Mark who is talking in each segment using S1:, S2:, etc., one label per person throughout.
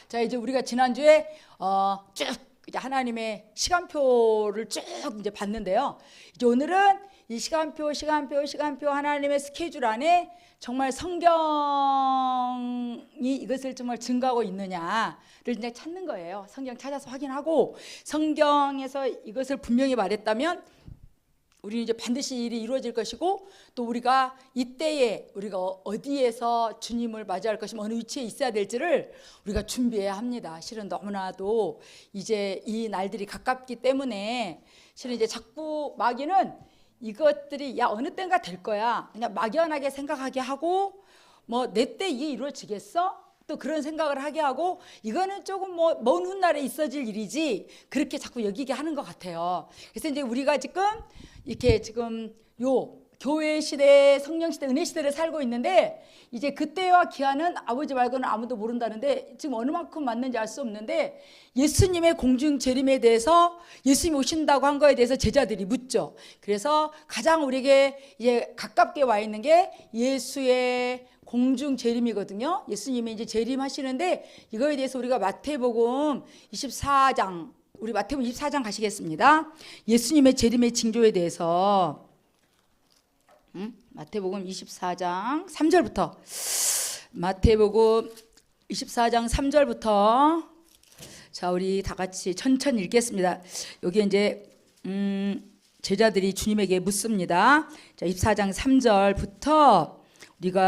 S1: 자, 이제 우리가 지난주에 쭉 이제 하나님의 시간표를 쭉 이제 봤는데요. 이제 오늘은 이 시간표 하나님의 스케줄 안에 정말 성경이 이것을 정말 증거하고 있느냐를 이제 찾는 거예요. 성경 찾아서 확인하고 성경에서 이것을 분명히 말했다면 우리는 이제 반드시 일이 이루어질 것이고, 또 우리가 이때에 우리가 어디에서 주님을 맞이할 것이며 어느 위치에 있어야 될지를 우리가 준비해야 합니다. 실은 너무나도 이제 이 날들이 가깝기 때문에 실은 이제 자꾸 마귀는 이것들이 야 어느 때인가 될 거야 그냥 막연하게 생각하게 하고, 뭐 내 때 이게 이루어지겠어? 또 그런 생각을 하게 하고, 이거는 조금 뭐 먼 훗날에 있어질 일이지 그렇게 자꾸 여기게 하는 것 같아요. 그래서 이제 우리가 이렇게 지금 요 교회 시대, 성령 시대, 은혜 시대를 살고 있는데, 이제 그때와 기한은 아버지 말고는 아무도 모른다는데 지금 어느 만큼 맞는지 알 수 없는데, 예수님의 공중 재림에 대해서, 예수님이 오신다고 한 거에 대해서 제자들이 묻죠. 그래서 가장 우리에게 이제 가깝게 와 있는 게 예수의 공중 재림이거든요. 예수님이 이제 재림하시는데, 이거에 대해서 우리가 마태복음 24장, 우리 마태복음 24장 가시겠습니다. 예수님의 재림의 징조에 대해서 마태복음 24장 3절부터, 마태복음 24장 3절부터 자 우리 다 같이 천천히 읽겠습니다. 여기 이제 제자들이 주님에게 묻습니다. 자 24장 3절부터 우리가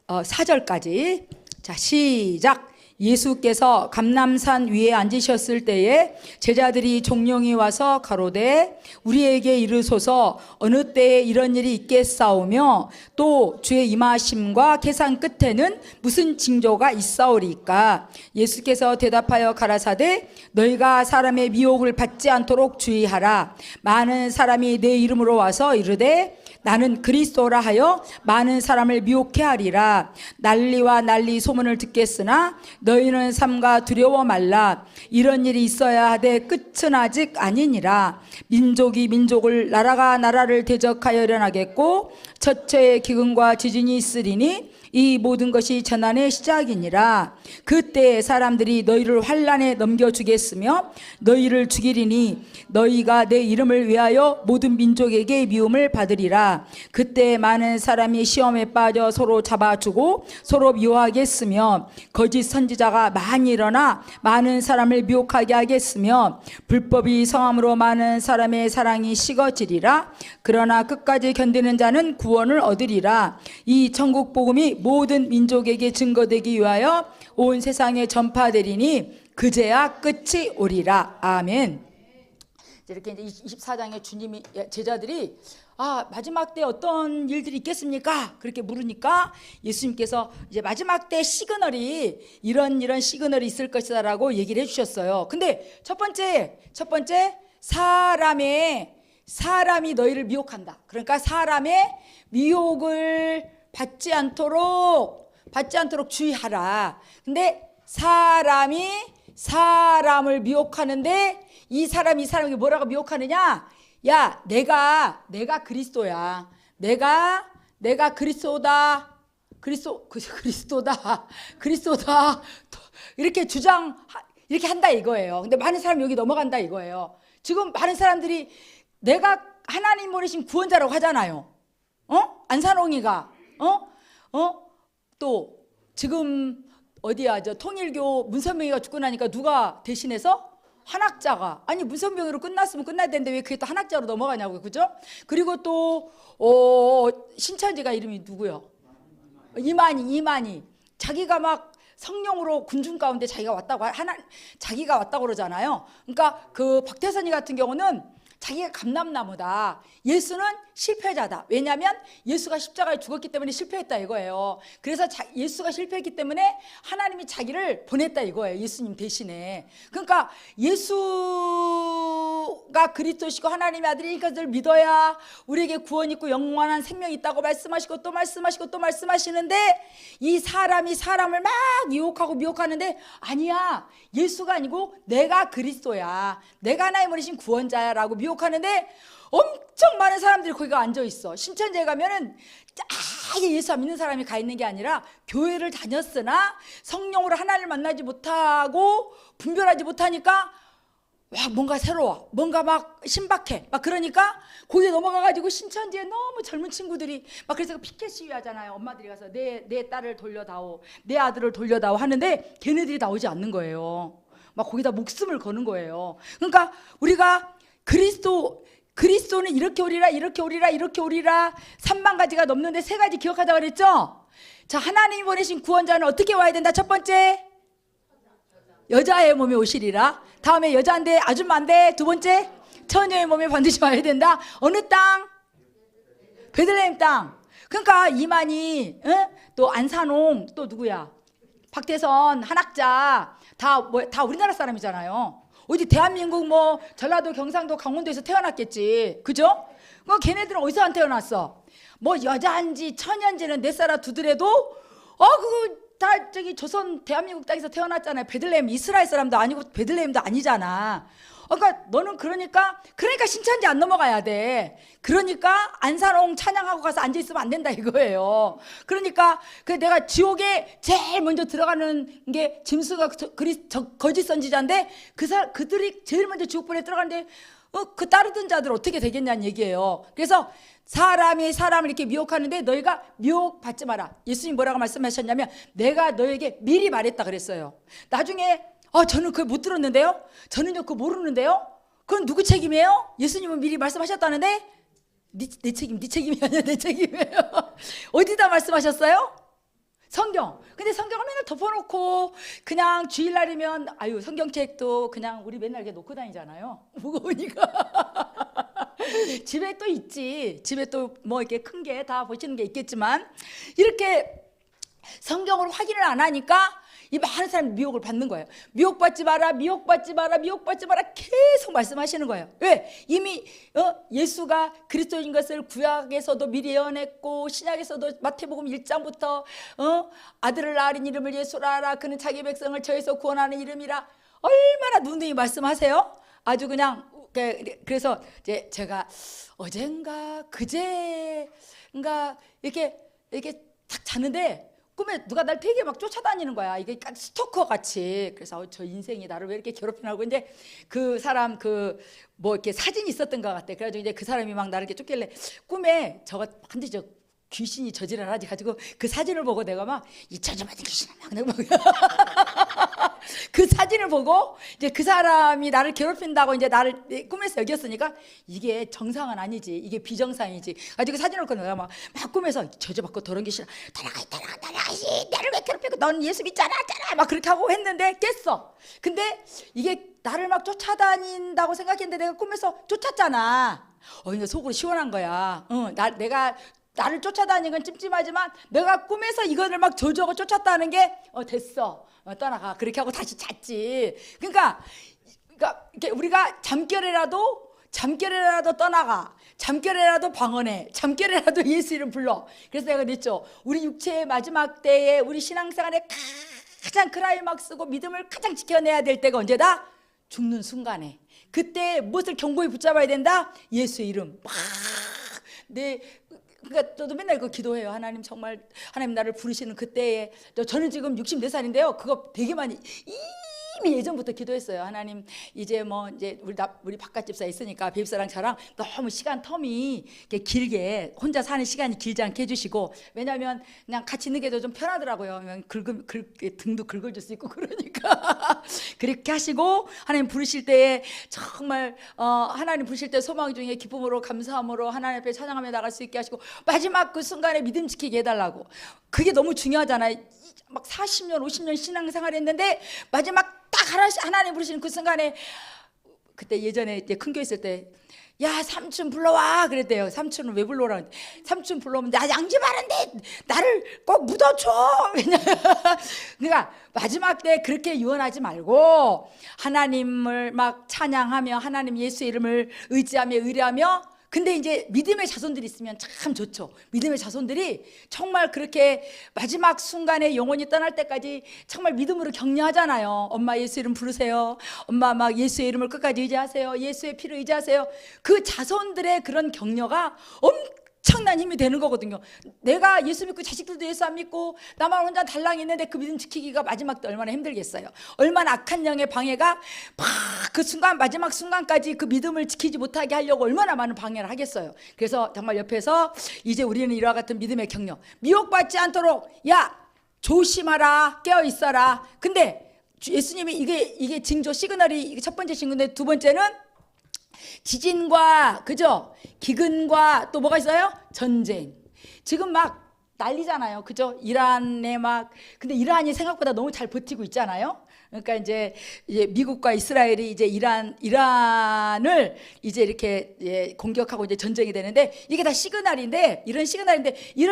S1: 14절까지 자 시작. 예수께서 감람산 위에 앉으셨을 때에 제자들이 종용이 와서 가로되 우리에게 이르소서 어느 때에 이런 일이 있겠사오며 또 주의 임하심과 계산 끝에는 무슨 징조가 있사오리까? 예수께서 대답하여 가라사대 너희가 사람의 미혹을 받지 않도록 주의하라. 많은 사람이 내 이름으로 와서 이르되 나는 그리스도라 하여 많은 사람을 미혹해 하리라. 난리와 난리 소문을 듣겠으나 너희는 삼가 두려워 말라. 이런 일이 있어야 하되 끝은 아직 아니니라. 민족이 민족을, 나라가 나라를 대적하여 일어나겠고 첫째의 기근과 지진이 있으리니 이 모든 것이 재난의 시작이니라. 그때 사람들이 너희를 환난에 넘겨주겠으며 너희를 죽이리니 너희가 내 이름을 위하여 모든 민족에게 미움을 받으리라. 그때 많은 사람이 시험에 빠져 서로 잡아주고 서로 미워하겠으며 거짓 선지자가 많이 일어나 많은 사람을 미혹하게 하겠으며 불법이 성함으로 많은 사람의 사랑이 식어지리라. 그러나 끝까지 견디는 자는 구원을 얻으리라. 이 천국 복음이 모든 민족에게 증거되기 위하여 온 세상에 전파되리니 그제야 끝이 오리라. 아멘. 이렇게 이제 24장에 주님이, 제자들이 마지막 때 어떤 일들이 있겠습니까? 그렇게 물으니까 예수님께서 이제 마지막 때 시그널이 이런 시그널이 있을 것이다라고 얘기를 해주셨어요. 근데 첫 번째 사람이 너희를 미혹한다. 그러니까 사람의 미혹을 받지 않도록 주의하라. 근데 사람이 사람을 미혹하는데 이 사람이 뭐라고 미혹하느냐? 야, 내가 그리스도야. 내가 그리스도다. 그리스도다. 이렇게 이렇게 한다 이거예요. 근데 많은 사람이 여기 넘어간다 이거예요. 지금 많은 사람들이 내가 하나님 보내신 구원자라고 하잖아요. 안산홍이가 또 지금 어디야, 저 통일교 문선명이가 죽고 나니까 누가 대신해서? 한학자가. 아니 문선명으로 끝났으면 끝나야 되는데 왜 그게 또 한학자로 넘어가냐고요. 그죠? 그리고 또 신천지가 이름이 누구요? 이만희. 자기가 막 성령으로 군중 가운데 자기가 왔다고 그러잖아요. 그러니까 그 박태선이 같은 경우는 자기가 감람나무다. 예수는 실패자다. 왜냐하면 예수가 십자가에 죽었기 때문에 실패했다 이거예요. 그래서 예수가 실패했기 때문에 하나님이 자기를 보냈다 이거예요. 예수님 대신에. 그러니까 예수가 그리스도시고 하나님의 아들인 것을 믿어야 우리에게 구원 있고 영원한 생명이 있다고 말씀하시고 또 말씀하시고 또 말씀하시는데, 이 사람이 사람을 막 유혹하고 미혹하는데 아니야, 예수가 아니고 내가 그리스도야, 내가 하나님 보내신 구원자야라고 미혹하는데 엄청 많은 사람들이 거기가 앉아있어. 신천지에 가면은 되게 예수 안 믿는 사람이 가 있는 게 아니라 교회를 다녔으나 성령으로 하나님을 만나지 못하고 분별하지 못하니까 와 뭔가 새로워, 뭔가 막 신박해, 막 그러니까 거기에 넘어가가지고 신천지에 너무 젊은 친구들이 막 그래서 피켓 시위 하잖아요. 엄마들이 가서 내 딸을 돌려다오, 내 아들을 돌려다오 하는데 걔네들이 나오지 않는 거예요. 막 거기다 목숨을 거는 거예요. 그러니까 우리가 그리스도는 이렇게 오리라, 이렇게 오리라, 이렇게 오리라 3만 가지가 넘는데 3가지 기억하자 그랬죠? 자, 하나님이 보내신 구원자는 어떻게 와야 된다? 첫 번째, 여자의 몸에 오시리라. 다음에 여자인데 아줌마인데, 두 번째, 처녀의 몸에 반드시 와야 된다. 어느 땅? 베들레헴 땅. 그러니까 이만희, 또 안산홍, 또 누구야? 박태선, 한학자 다 우리나라 사람이잖아요. 어디 대한민국 뭐 전라도, 경상도, 강원도에서 태어났겠지, 그죠? 그 걔네들은 어디서 안 태어났어? 뭐 여자인지 처녀인지는 내 살아 두더라도 그거 다 저기 조선 대한민국 땅에서 태어났잖아요. 베들레헴 이스라엘 사람도 아니고 베들레헴도 아니잖아. 그러니까 너는 그러니까 신천지 안 넘어가야 돼. 그러니까 안산홍 찬양하고 가서 앉아 있으면 안 된다 이거예요. 그러니까 내가 지옥에 제일 먼저 들어가는 게 짐승과 거짓 선지자인데 그들이 제일 먼저 지옥불에 들어가는데 그 따르던 자들 어떻게 되겠냐는 얘기예요. 그래서 사람이 사람을 이렇게 미혹하는데 너희가 미혹받지 마라. 예수님 뭐라고 말씀하셨냐면 내가 너에게 미리 말했다 그랬어요. 나중에 저는 그걸 못 들었는데요, 저는요 그거 모르는데요, 그건 누구 책임이에요? 예수님은 미리 말씀하셨다는데 내 책임이 아니라 내 책임이에요. 어디다 말씀하셨어요? 성경. 근데 성경을 맨날 덮어놓고 그냥 주일날이면 성경책도 그냥 우리 맨날 이렇게 놓고 다니잖아요. 무거우니까. 집에 또 있지. 집에 또 뭐 이렇게 큰 게 다 보시는 게 있겠지만 이렇게 성경으로 확인을 안 하니까 이 많은 사람이 미혹을 받는 거예요. 미혹받지 마라, 미혹받지 마라, 미혹받지 마라 계속 말씀하시는 거예요. 왜? 이미 예수가 그리스도인 것을 구약에서도 미리 예언했고 신약에서도 마태복음 1장부터 아들을 낳으린 이름을 예수라 하라. 그는 자기 백성을 저에서 구원하는 이름이라. 얼마나 누누이 말씀하세요. 아주 그냥 그래서 이제 제가 어젠가 그제인가 이렇게 탁 자는데 꿈에 누가 날 되게 막 쫓아다니는 거야. 이게 스토커 같이. 그래서 저 인생이 나를 왜 이렇게 괴롭히나 하고 이제 그 사람 뭐 이렇게 사진이 있었던 것 같아. 그래가지고 이제 그 사람이 막 나를 이렇게 쫓길래 꿈에 저가 반드시 저 귀신이 저지랄 하지 가지고 그 사진을 보고 내가 막 이 저주받은 귀신아 막 그 사진을 보고 이제 그 사람이 나를 괴롭힌다고 이제 나를 꿈에서 여겼으니까 이게 정상은 아니지, 이게 비정상이지 가지고 사진을 꺼내 내가 막 꿈에서 저주받고 더러운 귀신아 따라가시 나를 왜 괴롭히고 넌 예수 믿잖아 막 그렇게 하고 했는데 깼어. 근데 이게 나를 막 쫓아다닌다고 생각했는데 내가 꿈에서 쫓았잖아. 그러니까 속으로 시원한 거야. 내가 나를 쫓아다니는 건 찜찜하지만 내가 꿈에서 이거를 막 저주하고 쫓았다는 게 됐어, 떠나가 그렇게 하고 다시 잤지. 그러니까 이렇게 우리가 잠결에라도 떠나가, 잠결에라도 방언해, 잠결에라도 예수 이름 불러. 그래서 내가 그랬죠. 우리 육체의 마지막 때에 우리 신앙생활에 가장 클라이막스고 믿음을 가장 지켜내야 될 때가 언제다? 죽는 순간에. 그때 무엇을 견고히 붙잡아야 된다? 예수의 이름 막 그러니까 저도 맨날 그거 기도해요. 하나님 정말 하나님 나를 부르시는 그때에 저는 지금 64살인데요. 그거 되게 많이 이미 예전부터 기도했어요. 하나님 이제 우리 바깥 집사 있으니까 뵙사랑 저랑 너무 시간 텀이 길게 혼자 사는 시간이 길지 않게 해주시고, 왜냐하면 그냥 같이 있는 게 좀 편하더라고요. 등도 긁어줄 수 있고 그러니까 그렇게 하시고 하나님 부르실 때에 정말 하나님 부르실 때 소망 중에 기쁨으로 감사함으로 하나님 앞에 찬양하며 나갈 수 있게 하시고 마지막 그 순간에 믿음 지키게 해달라고. 그게 너무 중요하잖아요. 막 40년 50년 신앙생활 했는데 마지막 딱 하나님 부르시는 그 순간에, 그때 예전에 이제 큰 교회 있을 때 야 삼촌 불러와 그랬대요. 삼촌은 왜 불러라? 삼촌 불러오면 나 양집하는데 나를 꼭 묻어줘. 그러니까 마지막 때 그렇게 유언하지 말고 하나님을 막 찬양하며 하나님 예수의 이름을 의지하며 의뢰하며. 근데 이제 믿음의 자손들이 있으면 참 좋죠. 믿음의 자손들이 정말 그렇게 마지막 순간에 영혼이 떠날 때까지 정말 믿음으로 격려하잖아요. 엄마 예수 이름 부르세요. 엄마 막 예수의 이름을 끝까지 의지하세요. 예수의 피를 의지하세요. 그 자손들의 그런 격려가 엄청난 힘이 되는 거거든요. 내가 예수 믿고 자식들도 예수 안 믿고 나만 혼자 달랑 있는데 그 믿음 지키기가 마지막 때 얼마나 힘들겠어요. 얼마나 악한 영의 방해가 막 그 순간 마지막 순간까지 그 믿음을 지키지 못하게 하려고 얼마나 많은 방해를 하겠어요. 그래서 정말 옆에서 이제 우리는 이와 같은 믿음의 격려, 미혹받지 않도록 야 조심하라, 깨어 있어라. 근데 예수님이 이게 징조 시그널이 첫 번째 징조인데 두 번째는 지진과 그죠? 기근과 또 뭐가 있어요? 전쟁. 지금 막 난리잖아요. 그죠? 이란에 막 근데 이란이 생각보다 너무 잘 버티고 있잖아요. 그러니까 이제 미국과 이스라엘이 이제 이란을 이제 이렇게 공격하고 이제 전쟁이 되는데 이게 다 시그널인데 이런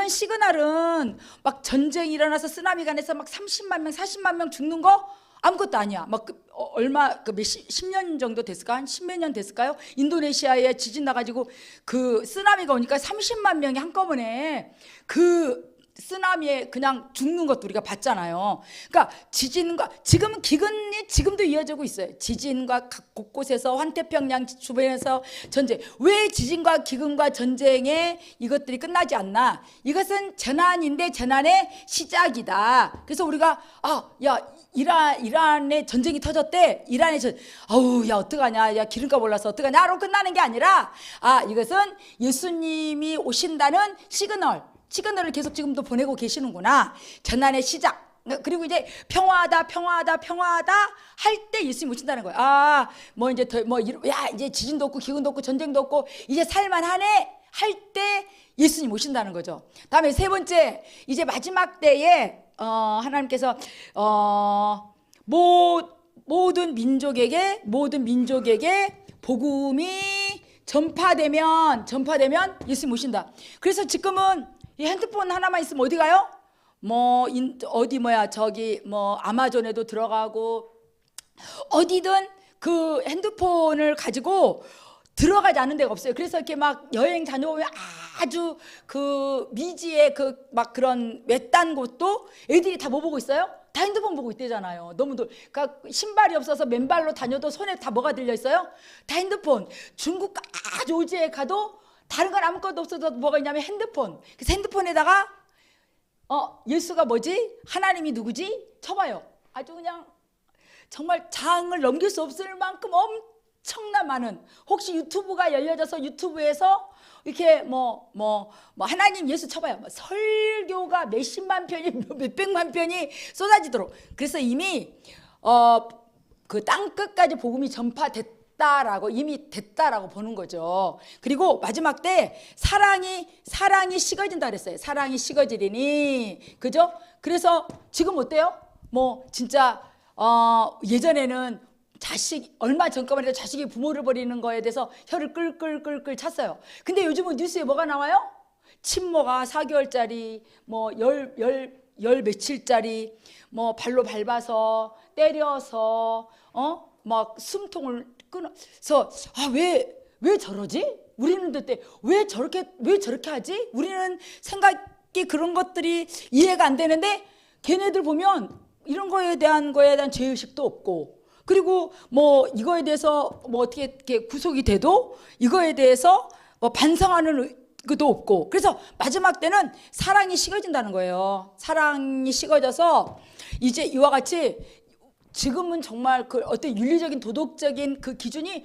S1: 시그널은 막 전쟁이 일어나서 쓰나미가 나서 막 30만 명, 40만 명 죽는 거 아무것도 아니야. 막 얼마 10년 정도 됐을까? 한 10몇 년 됐을까요? 인도네시아에 지진 나가지고 그 쓰나미가 오니까 30만 명이 한꺼번에 그 쓰나미에 그냥 죽는 것도 우리가 봤잖아요. 그러니까 지진과 지금은 기근이 지금도 이어지고 있어요. 지진과 각 곳곳에서 환태평양 주변에서 전쟁. 왜 지진과 기근과 전쟁에 이것들이 끝나지 않나? 이것은 재난인데 재난의 시작이다. 그래서 우리가 이란에 전쟁이 터졌대. 아우 야 어떡하냐? 야 기름값 올라서 어떡하냐?로 끝나는 게 아니라 이것은 예수님이 오신다는 시그널을 계속 지금도 보내고 계시는구나. 재난의 시작. 그리고 이제 평화하다 할 때 예수님이 오신다는 거예요. 이제 지진도 없고 기근도 없고 전쟁도 없고 이제 살만하네 할 때 예수님 오신다는 거죠. 다음에 세 번째, 이제 마지막 때에 하나님께서 모든 민족에게 복음이 전파되면 예수님 오신다. 그래서 지금은 이 핸드폰 하나만 있으면 어디 가요? 아마존에도 들어가고 어디든 그 핸드폰을 가지고 들어가지 않은 데가 없어요. 그래서 이렇게 막 여행 다녀오면 아주 그 미지의 그 막 그런 외딴 곳도 애들이 다 뭐 보고 있어요? 다 핸드폰 보고 있대잖아요. 그러니까 신발이 없어서 맨발로 다녀도 손에 다 뭐가 들려 있어요? 다 핸드폰. 중국 아주 오지에 가도 다른 건 아무것도 없어도 뭐가 있냐면 핸드폰. 그래서 핸드폰에다가 예수가 뭐지? 하나님이 누구지? 쳐봐요. 아주 그냥 정말 장을 넘길 수 없을 만큼 엄청난 많은, 혹시 유튜브가 열려져서 유튜브에서 이렇게 하나님 예수 쳐봐요. 설교가 몇십만 편이 몇백만 편이 쏟아지도록. 그래서 이미 그 땅끝까지 복음이 전파됐다라고, 이미 됐다라고 보는 거죠. 그리고 마지막 때 사랑이 식어진다 그랬어요. 사랑이 식어지리니, 그죠? 그래서 지금 어때요? 진짜 예전에는 얼마 전까만 해도 자식이 부모를 버리는 거에 대해서 혀를 끌끌 찼어요. 근데 요즘은 뉴스에 뭐가 나와요? 친모가 4개월짜리, 열 며칠짜리, 발로 밟아서, 때려서, 막 숨통을 끊어서, 왜 저러지? 우리는 그때 왜 저렇게 하지? 우리는 생각이 그런 것들이 이해가 안 되는데, 걔네들 보면 이런 거에 대한 죄의식도 없고, 그리고 이거에 대해서 어떻게 이렇게 구속이 돼도 이거에 대해서 반성하는 것도 없고, 그래서 마지막 때는 사랑이 식어진다는 거예요. 사랑이 식어져서 이제 이와 같이 지금은 정말 그 어떤 윤리적인 도덕적인 그 기준이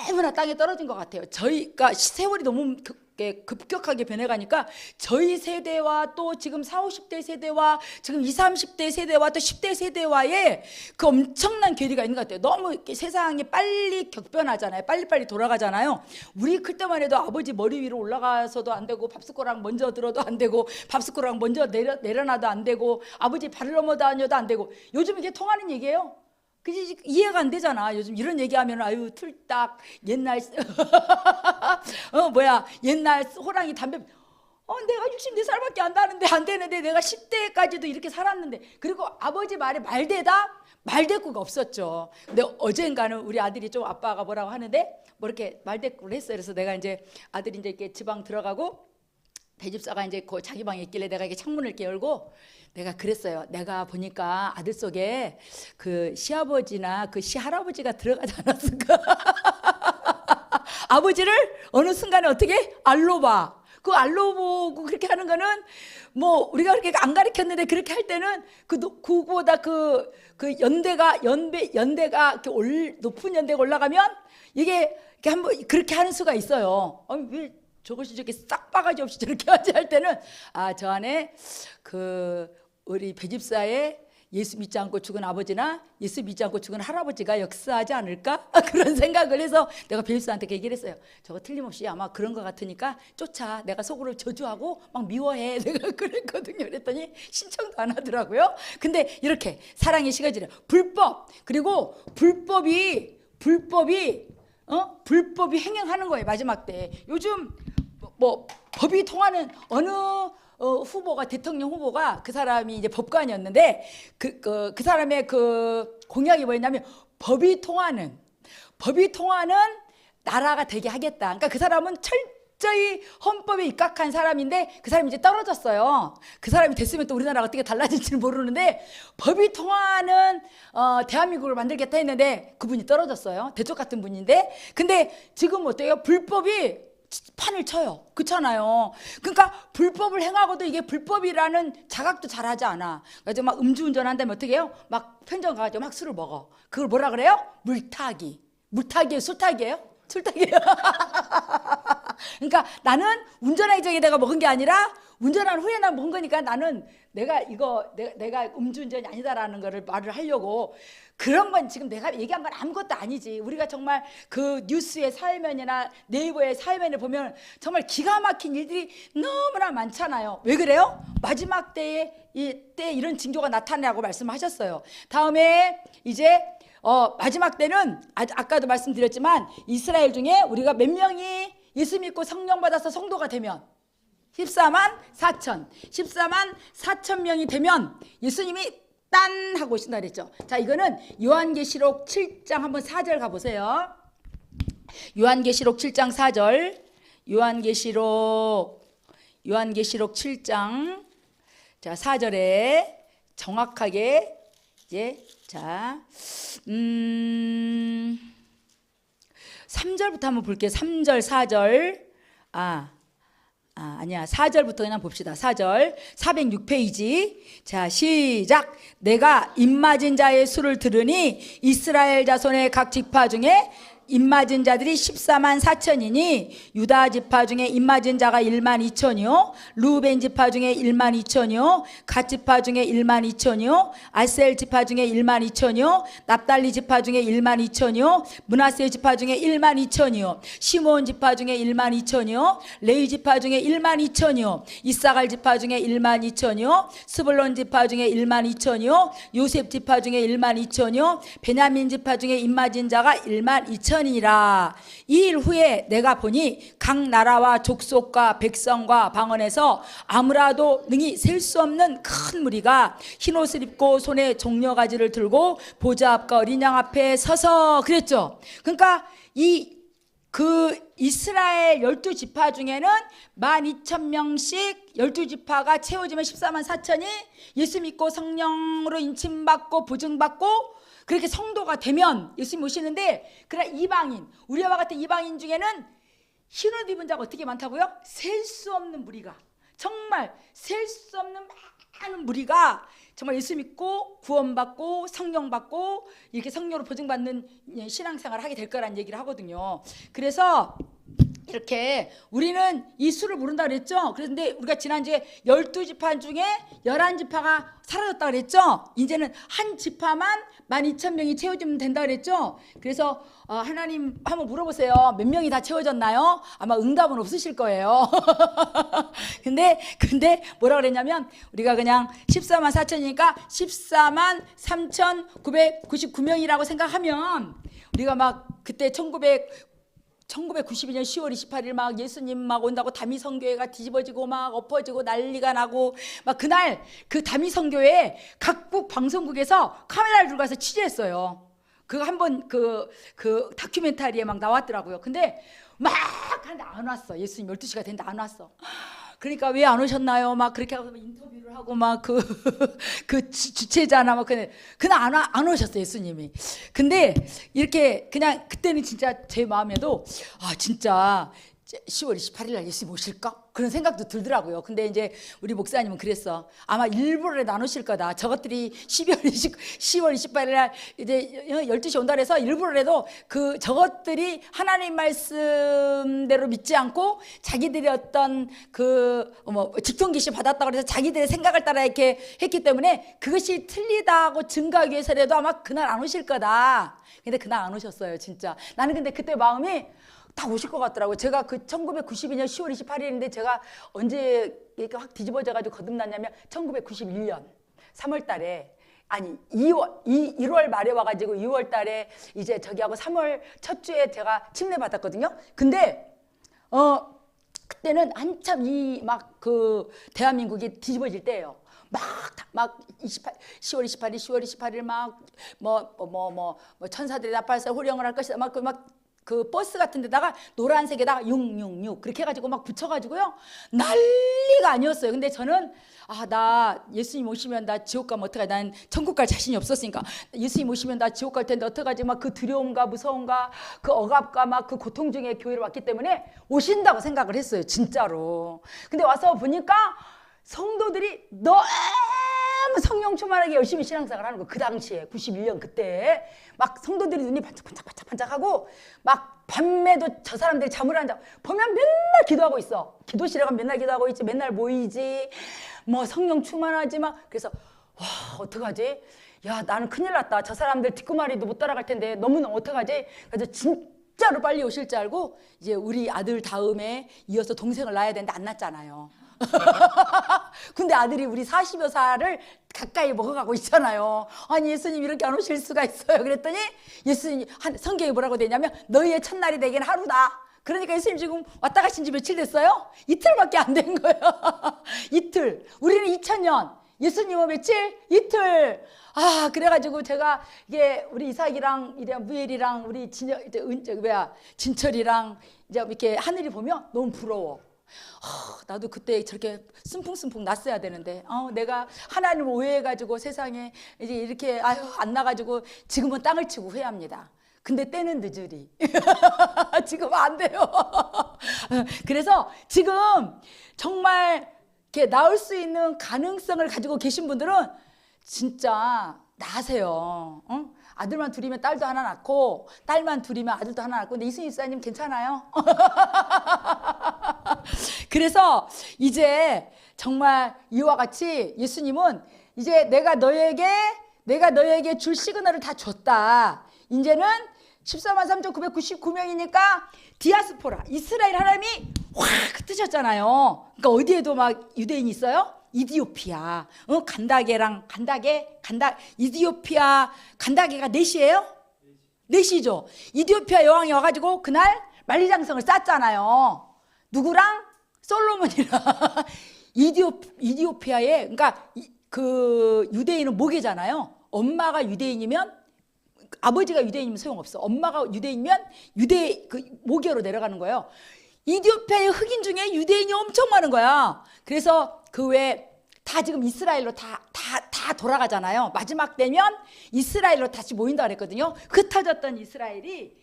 S1: 너무나 땅에 떨어진 것 같아요. 저희가 세월이 너무 급격하게 변해가니까 저희 세대와 또 지금 40, 50대 세대와 지금 20, 30대 세대와 또 10대 세대와의 그 엄청난 괴리가 있는 것 같아요. 너무 세상이 빨리 격변하잖아요. 빨리빨리 돌아가잖아요. 우리 클 때만 해도 아버지 머리 위로 올라가서도 안 되고, 밥숟가락 먼저 들어도 안 되고, 밥숟가락 먼저 내려놔도 안 되고, 아버지 발을 넘어 다녀도 안 되고. 요즘 이게 통하는 얘기예요. 그지? 이해가 안 되잖아. 요즘 이런 얘기하면 아유 틀딱 옛날 옛날 호랑이 담배 내가 64살밖에 안 되는데 내가 10대까지도 이렇게 살았는데. 그리고 아버지 말에 말대꾸가 없었죠. 근데 어젠가는 우리 아들이 좀 아빠가 뭐라고 하는데 이렇게 말대꾸를 했어요. 그래서 내가 이제 아들이 이제 이렇게 지방 들어가고 대집사가 이제 그 자기 방에 있길래 내가 이렇게 창문을 이렇게 열고 내가 그랬어요. 내가 보니까 아들 속에 그 시아버지나 그 시할아버지가 들어가지 않았을까? 아버지를 어느 순간에 어떻게 알로 봐. 그 알로 보고 그렇게 하는 거는 뭐 우리가 그렇게 안 가르쳤는데 그렇게 할 때는 그보다 그 연대가 이렇게 높은 연대가 올라가면 이게 이렇게 한번 그렇게 하는 수가 있어요. 아니 왜 저것이 저렇게 싹바가지 없이 저렇게 하지 할 때는 저 안에 우리 배집사의 예수 믿지 않고 죽은 아버지나 예수 믿지 않고 죽은 할아버지가 역사하지 않을까? 그런 생각을 해서 내가 배집사한테 얘기를 했어요. 저거 틀림없이 아마 그런 것 같으니까 쫓아. 내가 속으로 저주하고 막 미워해. 내가 그랬거든요. 그랬더니 신청도 안 하더라고요. 근데 이렇게 사랑이 식어지려 그리고 불법이 행행하는 거예요. 마지막 때. 요즘 뭐 법이 통하는 어느 후보가 대통령 후보가 그 사람이 이제 법관이었는데 그 사람의 그 공약이 뭐였냐면 법이 통하는 나라가 되게 하겠다. 그러니까 그 사람은 철저히 헌법에 입각한 사람인데 그 사람이 이제 떨어졌어요. 그 사람이 됐으면 또 우리나라가 어떻게 달라질지는 모르는데 법이 통하는 대한민국을 만들겠다 했는데 그분이 떨어졌어요. 대쪽 같은 분인데 근데 지금 어때요? 불법이 판을 쳐요. 그렇잖아요. 그러니까 불법을 행하고도 이게 불법이라는 자각도 잘하지 않아. 그래서 막 음주운전 한다면 어떻게 해요? 막 편의점 가가지고 막 술을 먹어. 그걸 뭐라 그래요? 물타기예요? 술타기예요? 술타기예요. 그러니까 나는 운전하기 전에 내가 먹은 게 아니라 운전한 후에 나 먹은 거니까 나는 내가 음주운전이 아니다라는 거를 말을 하려고 그런 건 지금 내가 얘기한 건 아무것도 아니지. 우리가 정말 그 뉴스의 사회면이나 네이버의 사회면을 보면 정말 기가 막힌 일들이 너무나 많잖아요. 왜 그래요? 마지막 때에 이런 징조가 나타나라고 말씀하셨어요. 다음에 이제 마지막 때는 아까도 말씀드렸지만 이스라엘 중에 우리가 몇 명이 예수 믿고 성령 받아서 성도가 되면 14만 4천 명이 되면 예수님이 딴 하고 오신다 그랬죠. 자, 이거는 요한계시록 7장 한번 4절 가보세요. 요한계시록 7장 4절. 요한계시록 7장 자 4절에 정확하게 이제 자 3절부터 한번 볼게요. 3절 4절 아니야. 4절부터 그냥 봅시다. 4절 406페이지. 자 시작. 내가 입맞은 자의 수를 들으니 이스라엘 자손의 각 지파 중에 입맞은 자들이 14만 4천이니 유다 지파 중에 입맞은 자가 1만 2천이요 루벤 지파 중에 1만 2천이요 갓 지파 중에 1만 2천이요 아셀 지파 중에 1만 2천이요 납달리 지파 중에 1만 2천이요 므낫세 지파 중에 1만 2천이요 시몬 지파 중에 1만 2천이요 레위 지파 중에 1만 2천이요 이사갈 지파 중에 1만 2천이요 스불론 지파 중에 1만 2천이요 요셉 지파 중에 1만 2천이요 베냐민 지파 중에 입맞은 자가 1만 2천이라 이 일 후에 내가 보니 각 나라와 족속과 백성과 방언에서 아무라도 능히 셀 수 없는 큰 무리가 흰옷을 입고 손에 종려가지를 들고 보좌 앞과 어린 양 앞에 서서 그랬죠. 그러니까 이스라엘 12지파 중에는 12,000명씩 12지파가 채워지면 14만 4천이 예수 믿고 성령으로 인침받고 보증받고 그렇게 성도가 되면 예수님 오시는데 그러나 이방인 우리와 같은 이방인 중에는 흰옷 입은 자가 어떻게 많다고요? 셀 수 없는 무리가 정말 셀 수 없는 많은 무리가 정말 예수 믿고 구원받고 성령받고 이렇게 성령으로 보증받는 신앙생활을 하게 될 거라는 얘기를 하거든요. 그래서 이렇게 우리는 이 수를 모른다 그랬죠. 그런데 우리가 지난주에 12지파 중에 11지파가 사라졌다 그랬죠. 이제는 한 지파만 12,000명이 채워지면 된다 그랬죠. 그래서 하나님 한번 물어보세요. 몇 명이 다 채워졌나요? 아마 응답은 없으실 거예요. 근데 뭐라 그랬냐면 우리가 그냥 14만 4천이니까 14만 3,999명이라고 생각하면 우리가 막 그때 1992년 10월 28일 막 예수님 막 온다고 다미성교회가 뒤집어지고 막 엎어지고 난리가 나고 막 그날 그 다미성교회 각국 방송국에서 카메라를 들고 가서 취재했어요. 그거 한번 그 다큐멘터리에 막 나왔더라고요. 근데 막 하는데 안 왔어. 예수님 12시가 됐는데 안 왔어. 그러니까 왜 안 오셨나요? 막 그렇게 하고 인터뷰를 하고 막 그 주최자나 막 그날 안 오셨어요, 예수님이. 근데 이렇게 그냥 그때는 진짜 제 마음에도 진짜 10월 28일 날 예수님 오실까? 그런 생각도 들더라고요. 근데 이제 우리 목사님은 그랬어. 아마 일부러 나누실 거다. 저것들이 10월 28일 날 이제 12시 온다 그래서 일부러라도 그 저것들이 하나님 말씀대로 믿지 않고 자기들이 어떤 그 직통 계시 받았다고 해서 자기들의 생각을 따라 이렇게 했기 때문에 그것이 틀리다고 증거하기 위해서라도 아마 그날 안 오실 거다. 근데 그날 안 오셨어요, 진짜. 나는 근데 그때 마음이 다 오실 것 같더라고요. 제가 그 1992년 10월 28일인데 제가 언제 이렇게 확 뒤집어져가지고 거듭났냐면 1991년 3월 달에 아니 1월 말에 와가지고 2월 달에 이제 저기하고 3월 첫 주에 제가 침례 받았거든요. 근데 그때는 한참 이 막 그 대한민국이 뒤집어질 때예요. 막 10월 28일, 10월 28일 막 뭐 천사들이 나팔서 호령을 할 것이다. 그 버스 같은 데다가 노란색에다가 666 그렇게 해가지고 막 붙여가지고요. 난리가 아니었어요. 근데 저는 나 예수님 오시면 나 지옥 가면 어떡하지? 난 천국 갈 자신이 없었으니까 예수님 오시면 나 지옥 갈 텐데 어떡하지? 막 그 두려움과 무서움과 그 억압과 막 그 고통 중에 교회를 왔기 때문에 오신다고 생각을 했어요. 진짜로. 근데 와서 보니까 성도들이 너무 성령 충만하게 열심히 신앙생활 하는 거. 그 당시에 91년 그때 막 성도들이 눈이 반짝반짝하고 막 밤에도 저 사람들이 잠을 안 자. 보면 맨날 기도하고 있어. 기도실에 가면 맨날 기도하고 있지. 맨날 모이지. 뭐 성령 충만하지 막. 그래서 와 어떡하지? 야 나는 큰일 났다. 저 사람들 뒷구마리도 못 따라갈 텐데 너무너무 어떡하지? 그래서 진짜로 빨리 오실 줄 알고 이제 우리 아들 다음에 이어서 동생을 낳아야 되는데 안 낳았잖아요. 근데 아들이 우리 40여 살을 가까이 먹어가고 있잖아요. 아니 예수님 이렇게 안 오실 수가 있어요. 그랬더니 예수님 성경에 뭐라고 되냐면 너희의 첫날이 되기는 하루다. 그러니까 예수님 지금 왔다 가신 지 며칠 됐어요? 이틀밖에 안 된 거예요. 이틀. 우리는 2000년. 예수님은 며칠? 이틀. 그래가지고 제가 이게 우리 이삭이랑 무엘이랑 우리 진철이랑 이제 이렇게 하늘이 보면 너무 부러워. 나도 그때 저렇게 순풍순풍 났어야 되는데 내가 하나님을 오해해가지고 세상에 이제 이렇게 안 나가지고 지금은 땅을 치고 후회합니다. 근데 때는 늦으리. 지금 안 돼요. 그래서 지금 정말 이렇게 나올 수 있는 가능성을 가지고 계신 분들은 진짜 나세요. 아들만 둘이면 딸도 하나 낳고 딸만 둘이면 아들도 하나 낳고. 근데 이순희 집사님 괜찮아요? 그래서 이제 정말 이와 같이 예수님은 이제 내가 너에게 줄 시그널을 다 줬다. 이제는 14만 3,999명이니까 디아스포라 이스라엘 하나님이 확 뜨셨잖아요. 그러니까 어디에도 막 유대인이 있어요? 이디오피아, 이디오피아 간다게가 넷이에요? 넷이죠. 이디오피아 여왕이 와가지고 그날 만리장성을 쌓잖아요. 누구랑? 솔로몬이랑. 이디오피아에, 그러니까 그 유대인은 모계잖아요. 엄마가 유대인이면 아버지가 유대인이면 소용없어. 엄마가 유대인이면 모계로 내려가는 거예요. 이디오피아의 흑인 중에 유대인이 엄청 많은 거야. 그래서 그 외에 다 지금 이스라엘로 다 돌아가잖아요. 마지막 되면 이스라엘로 다시 모인다 그랬거든요. 흩어졌던 이스라엘이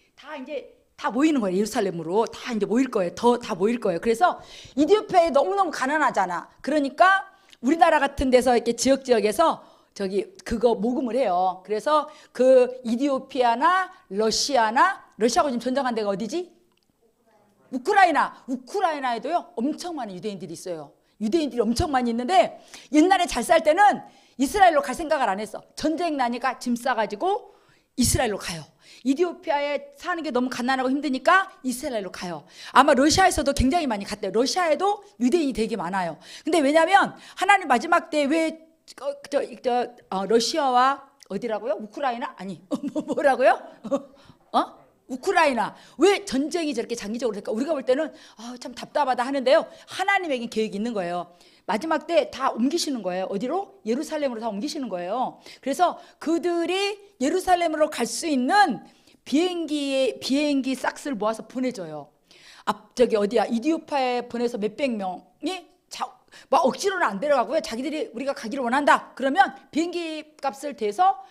S1: 다 모이는 거예요. 예루살렘으로 다 이제 모일 거예요. 다 모일 거예요. 그래서 이디오피아에 너무너무 가난하잖아. 그러니까 우리나라 같은 데서 이렇게 지역에서 그거 모금을 해요. 그래서 그 이디오피아나 러시아하고 지금 전쟁한 데가 어디지? 우크라이나에도요 엄청 많은 유대인들이 있어요. 유대인들이 엄청 많이 있는데 옛날에 잘 살 때는 이스라엘로 갈 생각을 안 했어. 전쟁 나니까 짐 싸가지고 이스라엘로 가요. 이디오피아에 사는 게 너무 가난하고 힘드니까 이스라엘로 가요. 아마 러시아에서도 굉장히 많이 갔대요. 러시아에도 유대인이 되게 많아요. 근데 왜냐면 하나님 마지막 때 왜 러시아와 어디라고요? 우크라이나? 아니 뭐라고요? 우크라이나 왜 전쟁이 저렇게 장기적으로 될까? 우리가 볼 때는 참 답답하다 하는데요. 하나님에게 계획이 있는 거예요. 마지막 때 다 옮기시는 거예요. 어디로? 예루살렘으로 다 옮기시는 거예요. 그래서 그들이 예루살렘으로 갈 수 있는 비행기 싹스를 모아서 보내줘요. 어디야? 이디오피아에 보내서 몇백 명이 막 억지로는 안 데려가고요. 자기들이 우리가 가기를 원한다. 그러면 비행기 값을 대서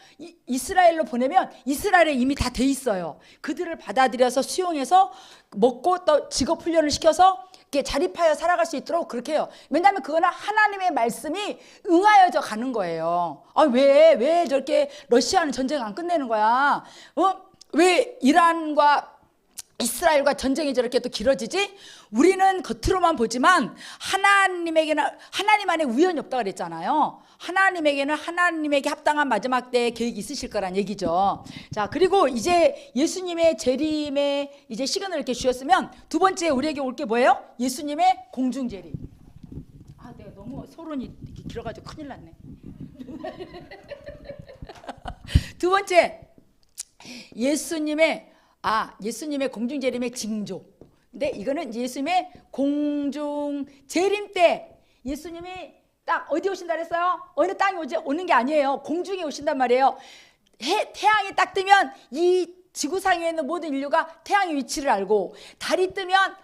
S1: 이스라엘로 보내면 이스라엘에 이미 다 돼 있어요. 그들을 받아들여서 수용해서 먹고 또 직업 훈련을 시켜서 이렇게 자립하여 살아갈 수 있도록 그렇게 해요. 왜냐하면 그거는 하나님의 말씀이 응하여져 가는 거예요. 아, 왜 저렇게 러시아는 전쟁 안 끝내는 거야? 왜 이란과 이스라엘과 전쟁이 저렇게 또 길어지지? 우리는 겉으로만 보지만 하나님에게는 하나님 안에 우연이 없다고 그랬잖아요. 하나님에게는 하나님에게 합당한 마지막 때의 계획이 있으실 거란 얘기죠. 자, 그리고 이제 예수님의 재림의 이제 시간을 이렇게 주셨으면 두 번째 우리에게 올 게 뭐예요? 예수님의 공중 재림. 아, 내가 너무 소론이 길어가지고 큰일 났네. 두 번째, 예수님의 공중 재림의 징조. 근데 이거는 예수님의 공중 재림 때 예수님이 딱 어디 오신다 그랬어요? 어느 땅에 오는 게 아니에요. 공중에 오신단 말이에요. 태양이 딱 뜨면 이 지구상에 있는 모든 인류가 태양의 위치를 알고, 달이 뜨면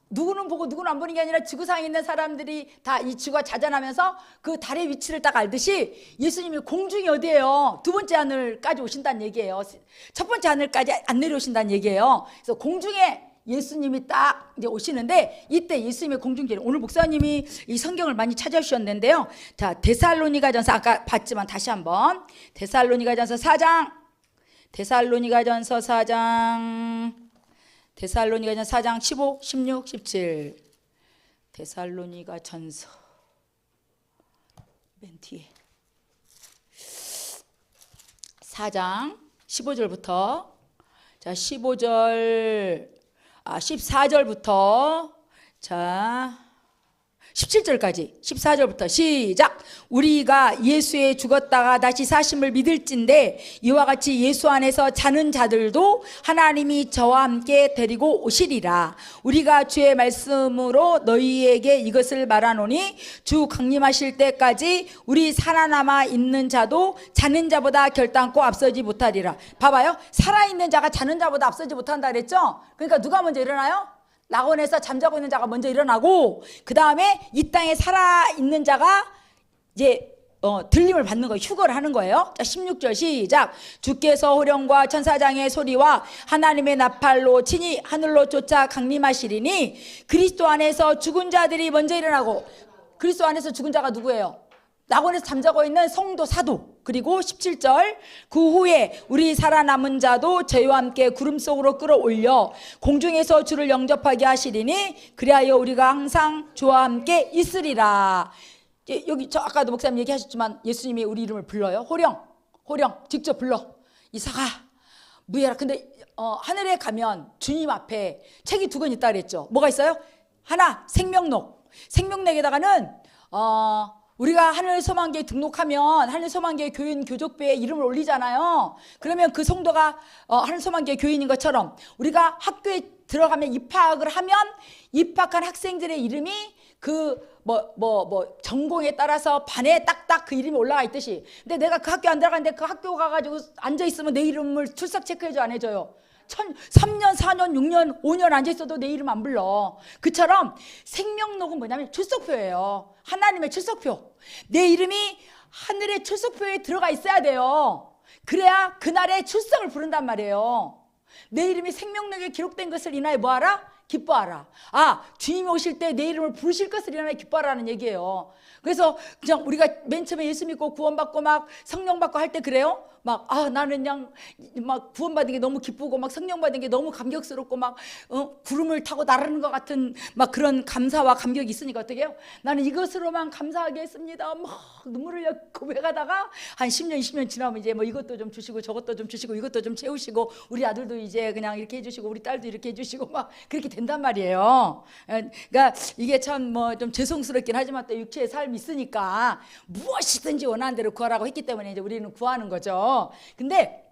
S1: 누구는 보고 누구는 안 보는 게 아니라 지구상에 있는 사람들이 다 이 지구가 자전하면서 그 달의 위치를 딱 알듯이 예수님이 공중이 어디예요? 두 번째 하늘까지 오신다는 얘기예요. 첫 번째 하늘까지 안 내려오신다는 얘기예요. 그래서 공중에 예수님이 딱 이제 오시는데, 이때 예수님의 공중재림, 오늘 목사님이 이 성경을 많이 찾아주셨는데요. 자, 데살로니가전서 아까 봤지만 다시 한번 데살로니가전서 4장 15, 16, 17. 데살로니가전서 맨 뒤에 4장 15절부터 14절부터 17절까지 14절부터 시작. 우리가 예수에 죽었다가 다시 사심을 믿을진데 이와 같이 예수 안에서 자는 자들도 하나님이 저와 함께 데리고 오시리라. 우리가 주의 말씀으로 너희에게 이것을 말하노니 주 강림하실 때까지 우리 살아남아 있는 자도 자는 자보다 결단코 앞서지 못하리라. 봐봐요. 살아있는 자가 자는 자보다 앞서지 못한다 그랬죠. 그러니까 누가 먼저 일어나요? 낙원에서 잠자고 있는 자가 먼저 일어나고, 그 다음에 이 땅에 살아있는 자가 이제 들림을 받는 거예요. 휴거를 하는 거예요. 자, 16절 시작. 주께서 호령과 천사장의 소리와 하나님의 나팔로 친히 하늘로 쫓아 강림하시리니 그리스도 안에서 죽은 자들이 먼저 일어나고, 그리스도 안에서 죽은 자가 누구예요? 낙원에서 잠자고 있는 성도 사도. 그리고 17절 그 후에 우리 살아남은 자도 저희와 함께 구름 속으로 끌어올려 공중에서 주를 영접하게 하시리니 그리하여 우리가 항상 주와 함께 있으리라. 여기 아까도 목사님 얘기하셨지만 예수님이 우리 이름을 불러요. 호령 직접 불러. 이사가 무예라. 근데 하늘에 가면 주님 앞에 책이 두 권 있다 그랬죠. 뭐가 있어요? 하나 생명록. 생명록에다가는 우리가 하늘소망교회 등록하면 하늘소망교회 교인 교족부에 이름을 올리잖아요. 그러면 그 성도가 하늘소망교회 교인인 것처럼 우리가 학교에 들어가면 입학을 하면 입학한 학생들의 이름이 그 전공에 따라서 반에 딱딱 그 이름이 올라가 있듯이. 근데 내가 그 학교 안 들어갔는데 그 학교 가가지고 앉아있으면 내 이름을 출석 체크해줘 안 해줘요? 3년, 4년, 6년, 5년 앉아있어도 내 이름 안 불러. 그처럼 생명록은 뭐냐면 출석표예요. 하나님의 출석표. 내 이름이 하늘의 출석표에 들어가 있어야 돼요. 그래야 그날의 출석을 부른단 말이에요. 내 이름이 생명록에 기록된 것을 인하여 뭐하라? 기뻐하라. 주님이 오실 때 내 이름을 부르실 것을 인하여 기뻐하라는 얘기예요. 그래서 그냥 우리가 맨 처음에 예수 믿고 구원받고 막 성령 받고 할 때 그래요? 나는 그냥 막 구원받은 게 너무 기쁘고 막 성령 받은 게 너무 감격스럽고 막 구름을 타고 나르는 것 같은 막 그런 감사와 감격이 있으니까 어떻게 해요? 나는 이것으로만 감사하게 했습니다. 막 눈물을 흘려 고백하다가 한 10년 20년 지나면 이제 뭐 이것도 좀 주시고 저것도 좀 주시고 이것도 좀 채우시고 우리 아들도 이제 그냥 이렇게 해주시고 우리 딸도 이렇게 해주시고 막 그렇게 된단 말이에요. 그러니까 이게 참 뭐 좀 죄송스럽긴 하지만 또 육체의 삶이 있으니까 무엇이든지 원하는 대로 구하라고 했기 때문에 이제 우리는 구하는 거죠. 근데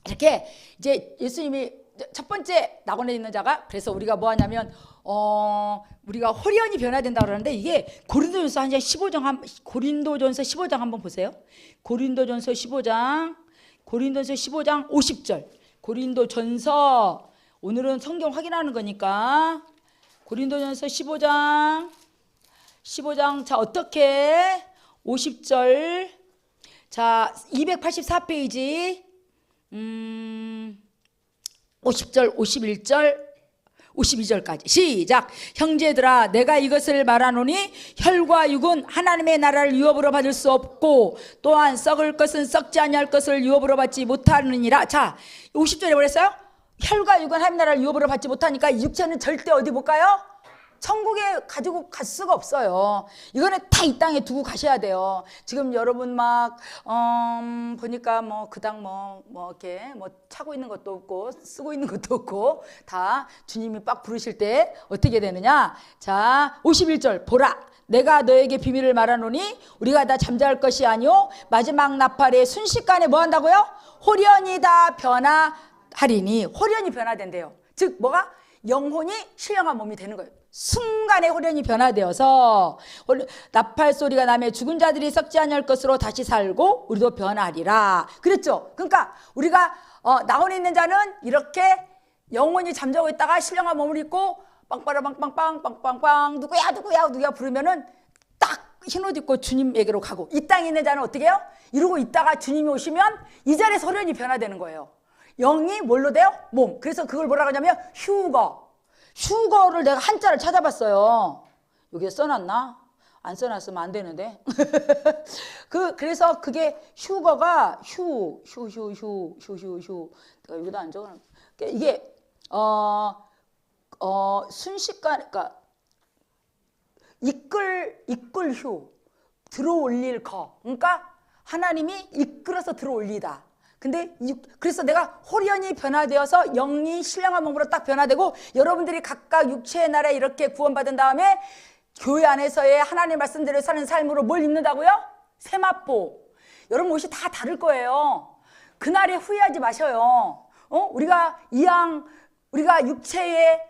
S1: 이렇게 이제 예수님이 첫 번째 낙원에 있는 자가, 그래서 우리가 뭐 하냐면 우리가 호련이 변화된다고 그러는데, 이게 고린도전서 한 15장 고린도전서 15장 한번 보세요. 고린도전서 15장 50절. 고린도전서, 오늘은 성경 확인하는 거니까 고린도전서 15장 15장. 자, 어떻게? 50절. 자, 284페이지. 50절, 51절, 52절까지 시작. 형제들아, 내가 이것을 말하노니 혈과 육은 하나님의 나라를 유업으로 받을 수 없고 또한 썩을 것은 썩지 아니할 것을 유업으로 받지 못하느니라. 자, 50절에 뭐랬어요? 혈과 육은 하나님의 나라를 유업으로 받지 못하니까 육체는 절대 어디 못 가요? 천국에 가지고 갈 수가 없어요. 이거는 다 이 땅에 두고 가셔야 돼요. 지금 여러분 막 보니까 뭐 그닥 뭐 이렇게 뭐 차고 있는 것도 없고 쓰고 있는 것도 없고 다 주님이 빡 부르실 때 어떻게 되느냐? 자, 51절 보라. 내가 너에게 비밀을 말하노니 우리가 다 잠잘 것이 아니오 마지막 나팔에 순식간에 뭐 한다고요? 홀연히 다 변화하리니. 홀연히 변화된대요. 즉 뭐가? 영혼이 신령한 몸이 되는 거예요. 순간에 홀연히 변화되어서 나팔 소리가 나며 죽은 자들이 썩지 않을 것으로 다시 살고 우리도 변하리라. 그랬죠. 그러니까 우리가 나온에 있는 자는 이렇게 영혼이 잠자고 있다가 신령한 몸을 입고 빵빠라빵빵빵 빵빵빵 누구야 부르면은 딱 흰옷 입고 주님에게로 가고, 이 땅에 있는 자는 어떻게 해요? 이러고 있다가 주님이 오시면 이 자리에서 홀연히 변화되는 거예요. 영이 뭘로 돼요? 몸. 그래서 그걸 뭐라고 하냐면 휴거. 휴거를 내가 한자를 찾아봤어요. 여기에 써놨나? 안 써놨으면 안 되는데. 그래서 그게 휴거가 내가 여기다 안 적어놨. 이게 순식간, 그러니까 이끌 휴 들어올릴 거. 그러니까 하나님이 이끌어서 들어올리다. 근데 그래서 내가 홀연히 변화되어서 영이 신령한 몸으로 딱 변화되고 여러분들이 각각 육체의 나라에 이렇게 구원받은 다음에 교회 안에서의 하나님 말씀대로 사는 삶으로 뭘 입는다고요? 세마포. 여러분 옷이 다 다를 거예요. 그날에 후회하지 마셔요. 우리가 우리가 육체의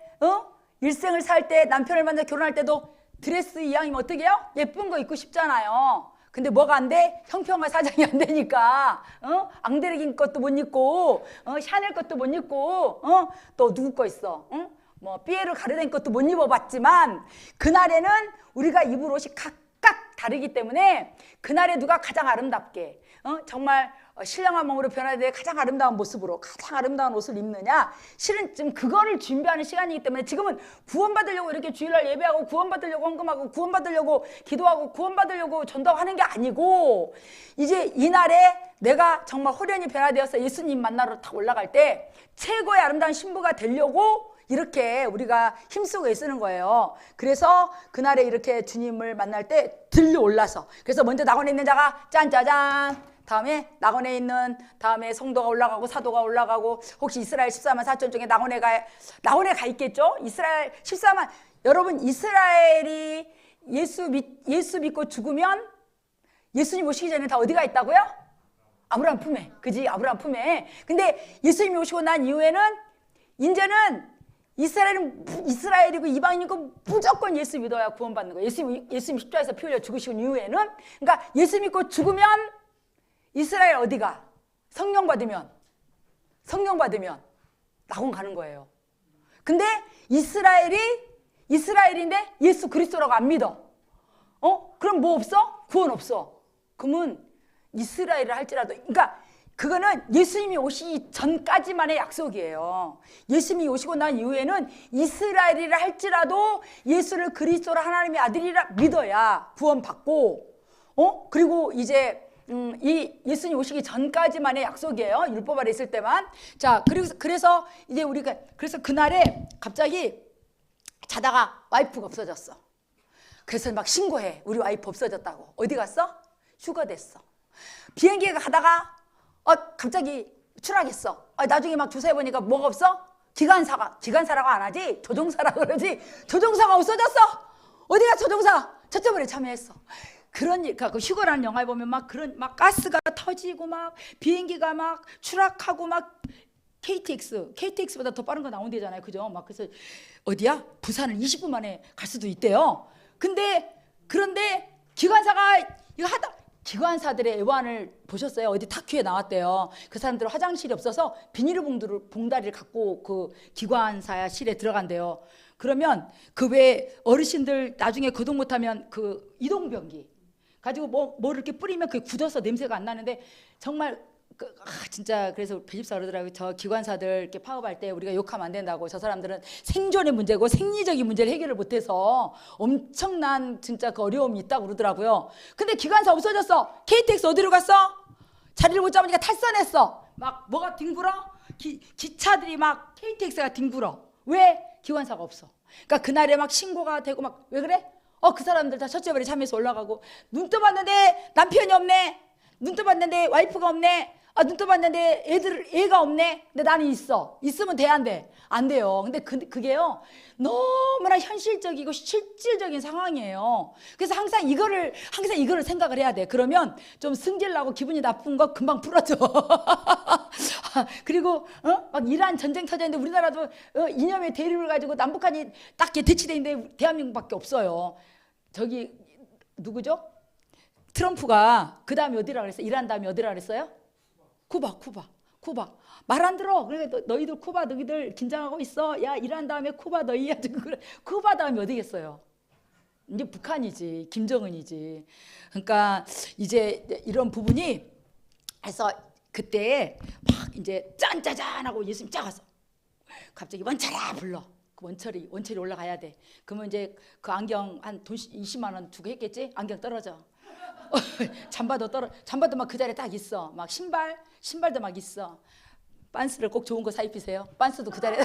S1: 일생을 살 때 남편을 만나 결혼할 때도 드레스 이왕이면 어떻게 해요? 예쁜 거 입고 싶잖아요. 근데 뭐가 안 돼? 형평화 사정이 안 되니까 앙드레긴 것도 못 입고 샤넬 것도 못 입고 또 누구 거 있어? 뭐 피에르 가르덴 것도 못 입어봤지만 그날에는 우리가 입을 옷이 각각 다르기 때문에 그날에 누가 가장 아름답게 정말 신령한 몸으로 변화될 가장 아름다운 모습으로 가장 아름다운 옷을 입느냐, 실은 지금 그거를 준비하는 시간이기 때문에 지금은 구원받으려고 이렇게 주일날 예배하고 구원받으려고 헌금하고 구원받으려고 기도하고 구원받으려고 전도하는 게 아니고, 이제 이날에 내가 정말 홀연히 변화되어서 예수님 만나러 딱 올라갈 때 최고의 아름다운 신부가 되려고 이렇게 우리가 힘쓰고 애쓰는 거예요. 그래서 그날에 이렇게 주님을 만날 때 들려 올라서, 그래서 먼저 낙원에 있는 자가 짠짜잔, 다음에 낙원에 있는, 다음에 성도가 올라가고 사도가 올라가고, 혹시 이스라엘 14만 4천 중에 낙원에 가 있겠죠? 이스라엘 14만, 여러분 이스라엘이 예수 믿고 죽으면 예수님 오시기 전에 다 어디가 있다고요? 아브라함 품에. 그지? 아브라함 품에. 근데 예수님이 오시고 난 이후에는 이제는 이스라엘이고 이방인이고 무조건 예수 믿어야 구원받는 거예요. 예수님 십자가에서 피 흘려 죽으신 이후에는. 그러니까 예수 믿고 죽으면 이스라엘 어디가? 성령 받으면 낙원 가는 거예요. 근데 이스라엘인데 예수 그리스도라고 안 믿어. 그럼 뭐 없어? 구원 없어. 그러면 이스라엘을 할지라도, 그러니까 그거는 예수님이 오시기 전까지만의 약속이에요. 예수님이 오시고 난 이후에는 이스라엘이라 할지라도 예수를 그리스도로 하나님의 아들이라 믿어야 구원받고, 그리고 이제 이 예수님 오시기 전까지만의 약속이에요. 율법 아래 있을 때만. 자, 그래서 이제 우리가, 그래서 그날에 갑자기 자다가 와이프가 없어졌어. 그래서 막 신고해. 우리 와이프 없어졌다고. 어디 갔어? 휴가 됐어. 비행기에 가다가 갑자기 추락했어. 나중에 막 조사해보니까 뭐가 없어? 기관사라고 안 하지? 조종사라고 그러지? 조종사가 없어졌어. 어디가 조종사? 저쪽으로 참여했어. 그러니까 그 휴거라는 영화에 보면 막 가스가 터지고 막 비행기가 막 추락하고 막 KTX보다 더 빠른 거 나온대잖아요. 그죠? 막 그래서 어디야? 부산을 20분 만에 갈 수도 있대요. 그런데 기관사가 이거 기관사들의 애환을 보셨어요? 어디 다큐에 나왔대요. 그 사람들은 화장실이 없어서 비닐봉다리를 갖고 그 기관사실에 들어간대요. 그러면 그 왜 어르신들 나중에 거동 못하면 그 이동변기 가지고 뭐 이렇게 뿌리면 그게 굳어서 냄새가 안 나는데 정말 진짜 그래서 배집사 그러더라고요. 저 기관사들 이렇게 파업할 때 우리가 욕하면 안 된다고. 저 사람들은 생존의 문제고 생리적인 문제를 해결을 못해서 엄청난 진짜 그 어려움이 있다고 그러더라고요. 근데 기관사 없어졌어. KTX 어디로 갔어? 자리를 못 잡으니까 탈선했어. 막 뭐가 뒹굴어? 기차들이 막 KTX가 뒹굴어. 왜? 기관사가 없어. 그러니까 그날에 막 신고가 되고 막 왜 그래? 그 사람들 다 첫째 발에 참여해서 올라가고 눈 떠봤는데 남편이 없네. 눈 떠봤는데 와이프가 없네. 눈 떠봤는데 애가 없네. 근데 나는 있어. 있으면 돼, 안 돼? 안 돼요. 근데 그게요 너무나 현실적이고 실질적인 상황이에요. 그래서 항상 이거를 생각을 해야 돼. 그러면 좀 승질나고 기분이 나쁜 거 금방 풀어져. 그리고 막 이란 전쟁 터졌는데 우리나라도 이념의 대립을 가지고 남북한이 딱 대치돼 있는데 대한민국밖에 없어요. 저기 누구죠? 트럼프가 그 다음에 어디라 그랬어요? 이란 다음에 어디라 그랬어요? 쿠바. 말 안 들어. 그러니까 너희들 쿠바 너희들 긴장하고 있어. 야 이란 다음에 쿠바 너희야. 쿠바 다음에 어디겠어요? 이제 북한이지. 김정은이지. 그러니까 이제 이런 부분이 해서 그때 막 이제 짠짜잔하고 예수님 쫙 왔어. 갑자기 원철아 불러. 그 원철이 올라가야 돼. 그러면 이제 그 안경 한 돈 20만 원 주고 했겠지? 안경 떨어져. 잠바도 막 그 자리에 딱 있어. 막 신발도 막 있어. 빤스를 꼭 좋은 거 사 입히세요. 빤스도 그 자리에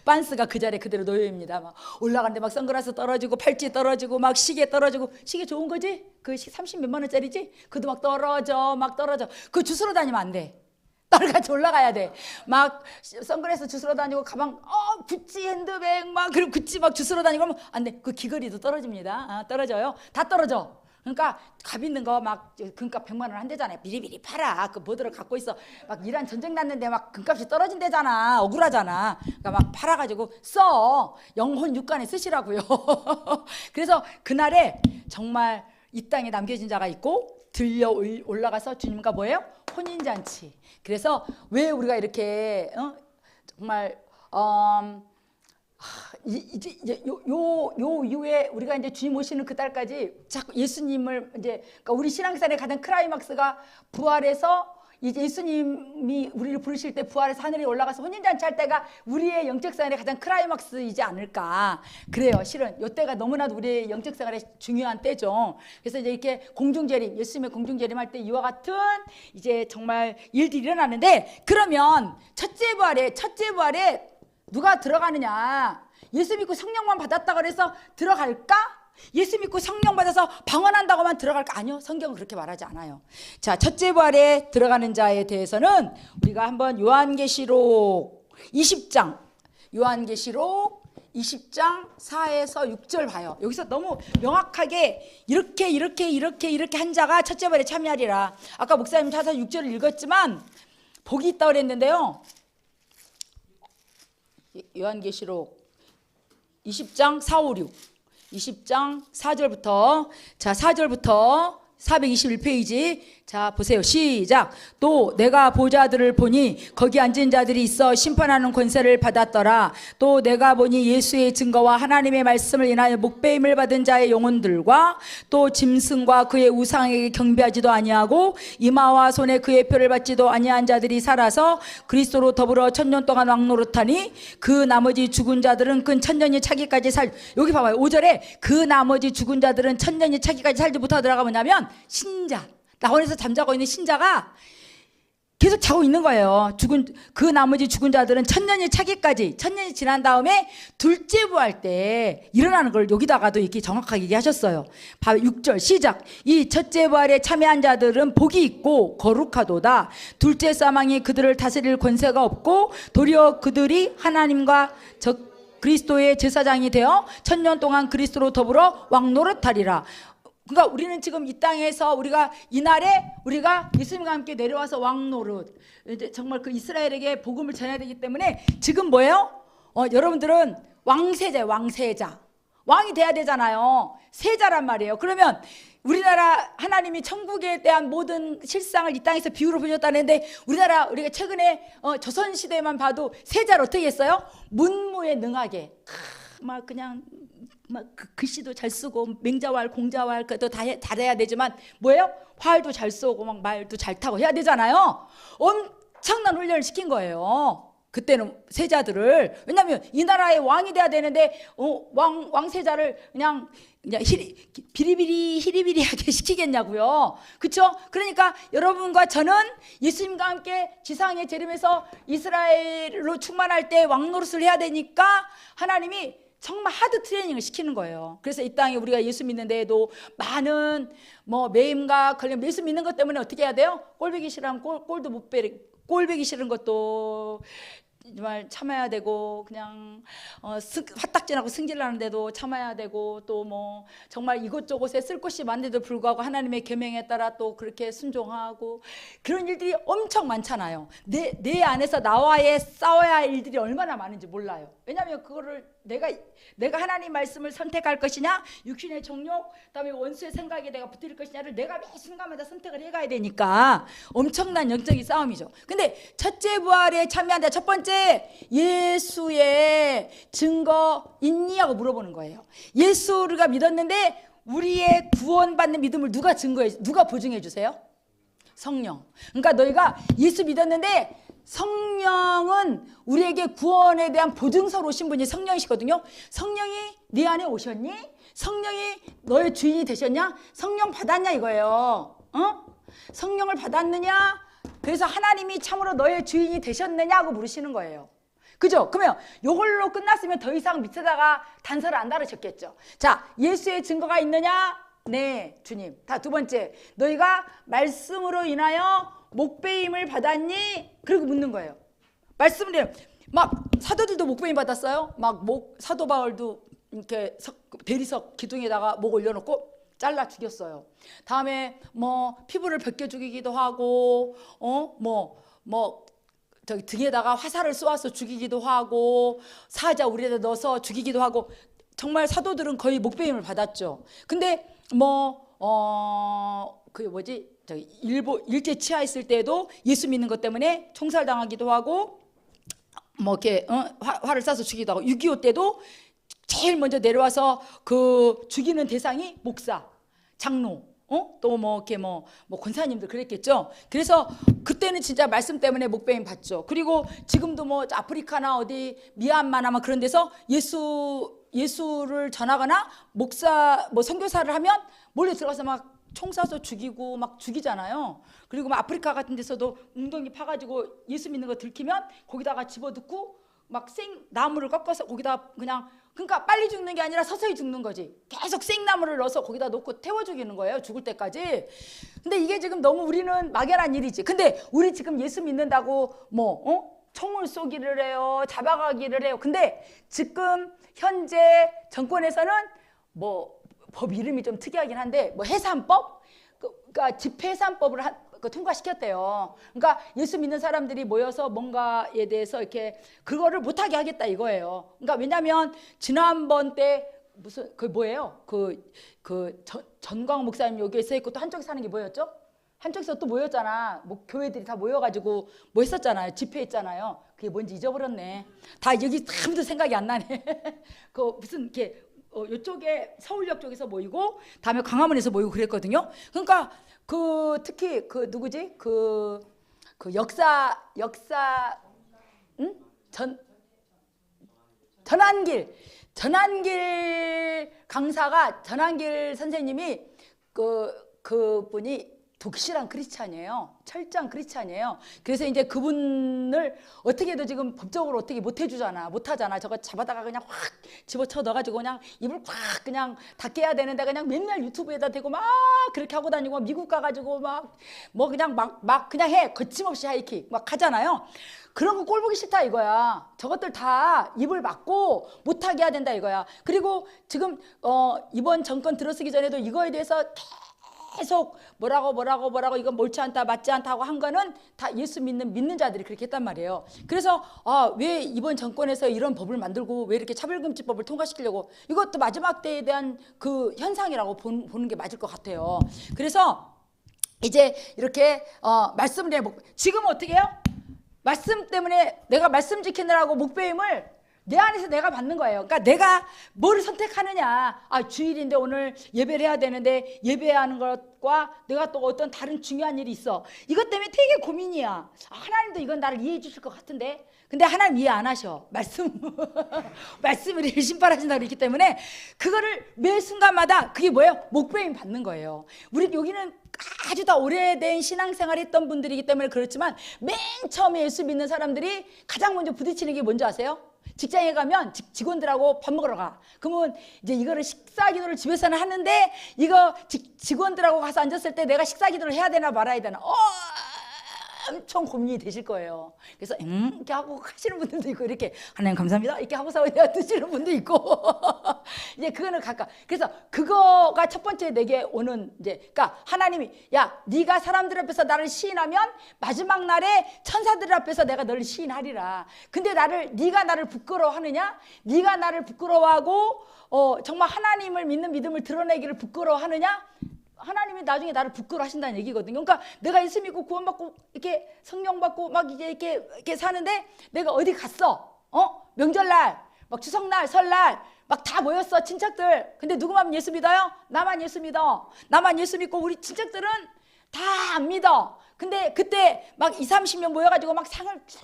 S1: 빤스가 그 자리에 그대로 놓여입니다. 막 올라가는데 막 선글라스 떨어지고 팔찌 떨어지고 막 시계 떨어지고. 시계 좋은 거지? 그 30몇만 원짜리지? 그도 막 떨어져. 그 주스러 다니면 안 돼. 딸같이 올라가야 돼. 막 선글라스 주스러 다니고 가방 구찌 핸드백 막 그리고 구찌 막 주스러 다니고 하면 안 돼. 그 귀걸이도 떨어집니다. 떨어져요. 다 떨어져. 그러니까 값 있는 거 막 금값 100만 원 한대잖아요. 미리미리 팔아. 그 뭐들을 갖고 있어. 막 이란 전쟁 났는데 막 금값이 떨어진대잖아. 억울하잖아. 그러니까 막 팔아가지고 써. 영혼 육간에 쓰시라고요. 그래서 그날에 정말 이 땅에 남겨진 자가 있고 들려 올라가서 주님과 뭐예요? 혼인잔치. 그래서 왜 우리가 이렇게 정말 이제 요 이후에 우리가 이제 주님 오시는 그 달까지 자꾸 예수님을 이제 그러니까 우리 신앙생활의 가장 클라이막스가 부활해서 이제 예수님이 우리를 부르실 때 부활해서 하늘에 올라가서 혼인잔치 할 때가 우리의 영적 생활의 가장 클라이막스이지 않을까. 그래요. 실은 이때가 너무나도 우리의 영적 생활의 중요한 때죠. 그래서 이제 이렇게 공중재림, 예수님의 공중재림 할 때 이와 같은 이제 정말 일들이 일어나는데, 그러면 첫째 부활에 누가 들어가느냐? 예수 믿고 성령만 받았다고 해서 들어갈까? 예수 믿고 성령 받아서 방언한다고만 들어갈까? 아니요. 성경은 그렇게 말하지 않아요. 자, 첫째 부활에 들어가는 자에 대해서는 우리가 한번 요한계시록 20장 4에서 6절 봐요. 여기서 너무 명확하게 이렇게 한 자가 첫째 부활에 참여하리라. 아까 목사님 찾아서 6절을 읽었지만 복이 있다고 그랬는데요. 요한계시록 20장 4, 5, 6 20장 4절부터 421페이지. 자, 보세요. 시작. 또 내가 보좌들을 보니 거기 앉은 자들이 있어 심판하는 권세를 받았더라. 또 내가 보니 예수의 증거와 하나님의 말씀을 인하여 목배임을 받은 자의 영혼들과 또 짐승과 그의 우상에게 경배하지도 아니하고 이마와 손에 그의 표를 받지도 아니한 자들이 살아서 그리스도로 더불어 1000년 동안 왕노릇하니 그 나머지 죽은 자들은 그 1000년이 차기까지 여기 봐봐요. 5절에 그 나머지 죽은 자들은 1000년이 차기까지 살지부터 들어가 뭐냐면 신자, 낙원에서 잠자고 있는 신자가 계속 자고 있는 거예요. 그 나머지 죽은 자들은 1000년이 차기까지, 1000년이 지난 다음에 둘째 부활 때 일어나는 걸 여기다가도 이렇게 정확하게 얘기하셨어요. 6절 시작. 이 첫째 부활에 참여한 자들은 복이 있고 거룩하도다. 둘째 사망이 그들을 다스릴 권세가 없고 도리어 그들이 하나님과 그리스도의 제사장이 되어 1000년 동안 그리스도로 더불어 왕노릇하리라. 그러니까 우리는 지금 이 땅에서 우리가 이날에 우리가 예수님과 함께 내려와서 왕노릇, 이제 정말 그 이스라엘에게 복음을 전해야 되기 때문에 지금 뭐예요? 여러분들은 왕세자예요. 왕세자. 왕이 돼야 되잖아요. 세자란 말이에요. 그러면 우리나라 하나님이 천국에 대한 모든 실상을 이 땅에서 비유로 보셨다는데 우리가 최근에 조선시대만 봐도 세자를 어떻게 했어요? 문무에 능하게 막 그냥 막 글씨도 잘 쓰고 맹자왈 공자왈 그것도 다 잘해야 되지만 뭐예요? 활도 잘 쏘고 막 말도 잘 타고 해야 되잖아요. 엄청난 훈련을 시킨 거예요. 그때는 세자들을. 왜냐하면 이 나라의 왕이 돼야 되는데 왕세자를 그냥 비리비리 히리비리하게 시키겠냐고요. 그렇죠? 그러니까 여러분과 저는 예수님과 함께 지상에 재림해서 이스라엘로 충만할 때 왕 노릇을 해야 되니까 하나님이 정말 하드 트레이닝을 시키는 거예요. 그래서 이 땅에 우리가 예수 믿는 데에도 많은 매임과 걸림, 예수 믿는 것 때문에 어떻게 해야 돼요? 꼴보기 싫으면 꼴도 못 베리, 꼴보기 싫은 것도 정말 참아야 되고 그냥 화딱지나고 승질나는데도 참아야 되고 또 정말 이곳저곳에 쓸 곳이 많은데도 불구하고 하나님의 계명에 따라 또 그렇게 순종하고 그런 일들이 엄청 많잖아요. 내 안에서 나와의 싸워야 할 일들이 얼마나 많은지 몰라요. 왜냐하면 그거를 내가 하나님 말씀을 선택할 것이냐 육신의 정욕 그다음에 원수의 생각에 내가 붙들 것이냐를 내가 매 순간마다 선택을 해가야 되니까 엄청난 영적인 싸움이죠. 근데 첫째 부활에 참여한다. 첫 번째 예수의 증거 있니? 하고 물어보는 거예요. 예수를 믿었는데 우리의 구원받는 믿음을 누가 보증해 주세요? 성령. 그러니까 너희가 예수 믿었는데 성령은 우리에게 구원에 대한 보증서로 오신 분이 성령이시거든요. 성령이 네 안에 오셨니? 성령이 너의 주인이 되셨냐? 성령 받았냐 이거예요. 성령을 받았느냐? 그래서 하나님이 참으로 너의 주인이 되셨느냐고 물으시는 거예요. 그죠? 그러면 이걸로 끝났으면 더 이상 밑에다가 단서를 안 달으셨겠죠. 자, 예수의 증거가 있느냐? 네, 주님. 다 두 번째, 너희가 말씀으로 인하여 목배임을 받았니? 그리고 묻는 거예요. 말씀을 막 사도들도 목배임 받았어요. 막 사도 바울도 이렇게 대리석 기둥에다가 목 올려놓고 잘라 죽였어요. 다음에 피부를 벗겨 죽이기도 하고 저기 등에다가 화살을 쏘아서 죽이기도 하고 사자 우리에다 넣어서 죽이기도 하고 정말 사도들은 거의 목배임을 받았죠. 근데 저기 일제 치하했을 때도 예수 믿는 것 때문에 총살당하기도 하고 이렇게 활을 쏴서 죽이기도 하고 6.25 때도 제일 먼저 내려와서 그 죽이는 대상이 목사, 장로, 또 이렇게 권사님들 그랬겠죠. 그래서 그때는 진짜 말씀 때문에 목배임 받죠. 그리고 지금도 아프리카나 어디 미얀마나 그런 데서 예수를 전하거나 목사 선교사를 하면 몰래 들어가서 막 총 쏴서 죽이고 막 죽이잖아요. 그리고 아프리카 같은 데서도 웅덩이 파가지고 예수 믿는 거 들키면 거기다가 집어넣고 막 생나무를 꺾어서 거기다 그러니까 빨리 죽는 게 아니라 서서히 죽는 거지. 계속 생나무를 넣어서 거기다 놓고 태워 죽이는 거예요. 죽을 때까지. 근데 이게 지금 너무 우리는 막연한 일이지. 근데 우리 지금 예수 믿는다고 총을 쏘기를 해요. 잡아가기를 해요. 근데 지금 현재 정권에서는 법 이름이 좀 특이하긴 한데 해산법? 그러니까 집회해산법을 통과시켰대요. 그러니까 예수 믿는 사람들이 모여서 뭔가에 대해서 이렇게 그거를 못하게 하겠다 이거예요. 그러니까 왜냐하면 지난번 때 무슨 뭐예요? 전광 목사님 여기에 서 있고 또 한쪽에 사는 게 뭐였죠? 한쪽에서 또 모였잖아. 교회들이 다 모여가지고 했었잖아요. 집회했잖아요. 그게 뭔지 잊어버렸네. 다 여기 아무도 생각이 안 나네. 무슨 이렇게 이쪽에 서울역 쪽에서 모이고 다음에 광화문에서 모이고 그랬거든요. 그러니까 특히 누구지? 역사 전한길 강사가 전한길 선생님이 그분이 독실한 크리스찬이에요. 철저한 크리스찬이에요. 그래서 이제 그분을 어떻게도 지금 법적으로 어떻게 못 하잖아. 저거 잡아다가 그냥 확 집어쳐 넣어가지고 그냥 입을 확 그냥 닫게 해야 되는데 그냥 맨날 유튜브에다 대고 막 그렇게 하고 다니고 미국 가가지고 그냥 해. 거침없이 하이킥 막 하잖아요. 그런 거 꼴보기 싫다 이거야. 저것들 다 입을 막고 못하게 해야 된다 이거야. 그리고 지금 이번 정권 들어서기 전에도 이거에 대해서 계속 뭐라고 이건 옳지 않다 맞지 않다고 한 거는 다 예수 믿는 자들이 그렇게 했단 말이에요. 그래서 왜 이번 정권에서 이런 법을 만들고 왜 이렇게 차별금지법을 통과시키려고, 이것도 마지막 때에 대한 그 현상이라고 보는 게 맞을 것 같아요. 그래서 이제 이렇게 말씀을 지금 어떻게 해요? 말씀 때문에 내가 말씀 지키느라고 목배임을 내 안에서 내가 받는 거예요. 그러니까 내가 뭐를 선택하느냐. 주일인데 오늘 예배를 해야 되는데 예배하는 것과 내가 또 어떤 다른 중요한 일이 있어. 이것 때문에 되게 고민이야. 하나님도 이건 나를 이해해 주실 것 같은데, 근데 하나님 이해 안 하셔. 말씀을 신발하신다고 그랬기 때문에 그거를 매 순간마다 그게 뭐예요? 목배임 받는 거예요. 우리 여기는 아주 다 오래된 신앙생활 했던 분들이기 때문에 그렇지만 맨 처음에 예수 믿는 사람들이 가장 먼저 부딪히는 게 뭔지 아세요? 직장에 가면 직원들하고 밥 먹으러 가. 그러면 이제 이거를 식사 기도를 집에서는 하는데 이거 직원들하고 가서 앉았을 때 내가 식사 기도를 해야 되나 말아야 되나 엄청 고민이 되실 거예요. 그래서 이렇게 하고 하시는 분들도 있고, 이렇게 하나님 감사합니다 이렇게 하고서 드시는 분도 있고 이제 그거는 각각. 그래서 그거가 첫 번째 내게 오는 이제, 그러니까 하나님이 야 네가 사람들 앞에서 나를 시인하면 마지막 날에 천사들 앞에서 내가 너를 시인하리라. 근데 네가 나를 부끄러워하느냐? 네가 나를 부끄러워하고 정말 하나님을 믿는 믿음을 드러내기를 부끄러워하느냐? 하나님이 나중에 나를 부끄러워하신다는 얘기거든요. 그러니까 내가 예수 믿고 구원받고 이렇게 성령 받고 막 이제 이렇게 사는데 내가 어디 갔어? 명절날, 막 추석날, 설날 막 다 모였어 친척들. 근데 누구만 예수 믿어요? 나만 예수 믿어. 나만 예수 믿고 우리 친척들은 다 안 믿어. 근데 그때 막 20, 30명 모여가지고 막 상을 쫙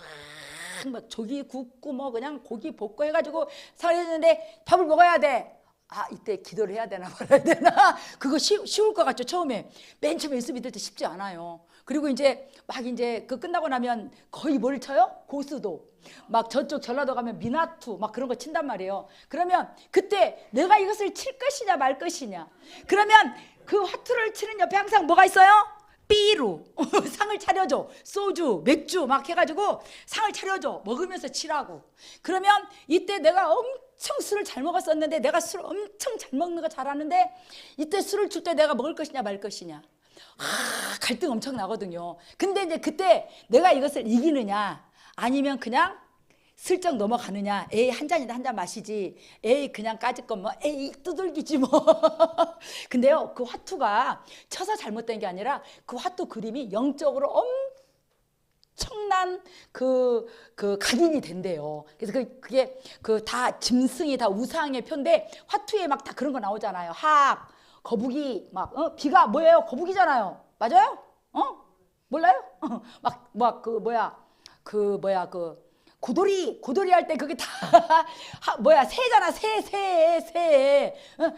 S1: 막 조기 굽고 뭐 그냥 고기 볶고 해가지고 상을 해주는데 밥을 먹어야 돼. 이때 기도를 해야 되나 말아야 되나? 그거 쉬울 것 같죠? 맨 처음에 예수 믿을 때 쉽지 않아요. 그리고 이제 막 이제 그 끝나고 나면 거의 뭘 쳐요? 고수도. 막 저쪽 전라도 가면 미나투 막 그런 거 친단 말이에요. 그러면 그때 내가 이것을 칠 것이냐 말 것이냐. 그러면 그 화투를 치는 옆에 항상 뭐가 있어요? 삐루 상을 차려줘. 소주, 맥주 막 해가지고 상을 차려줘. 먹으면서 치라고. 그러면 이때 내가 엄청 술을 잘 먹었었는데, 내가 술 엄청 잘 먹는 거 잘하는데 이때 술을 줄 때 내가 먹을 것이냐 말 것이냐. 갈등 엄청 나거든요. 근데 이제 그때 내가 이것을 이기느냐 아니면 그냥 슬쩍 넘어가느냐. 에이 한 잔이다 한 잔 마시지. 에이 그냥 까짓 건 뭐 에이 두들기지 뭐. 근데요 그 화투가 쳐서 잘못된 게 아니라 그 화투 그림이 영적으로 엄청난 그 각인이 된대요. 그래서 그게 다 짐승이 다 우상의 표인데, 화투에 막 다 그런 거 나오잖아요. 학, 거북이 막 비가 뭐예요? 거북이잖아요. 맞아요? 몰라요? 고돌이 할 때 그게 다 새잖아. 새.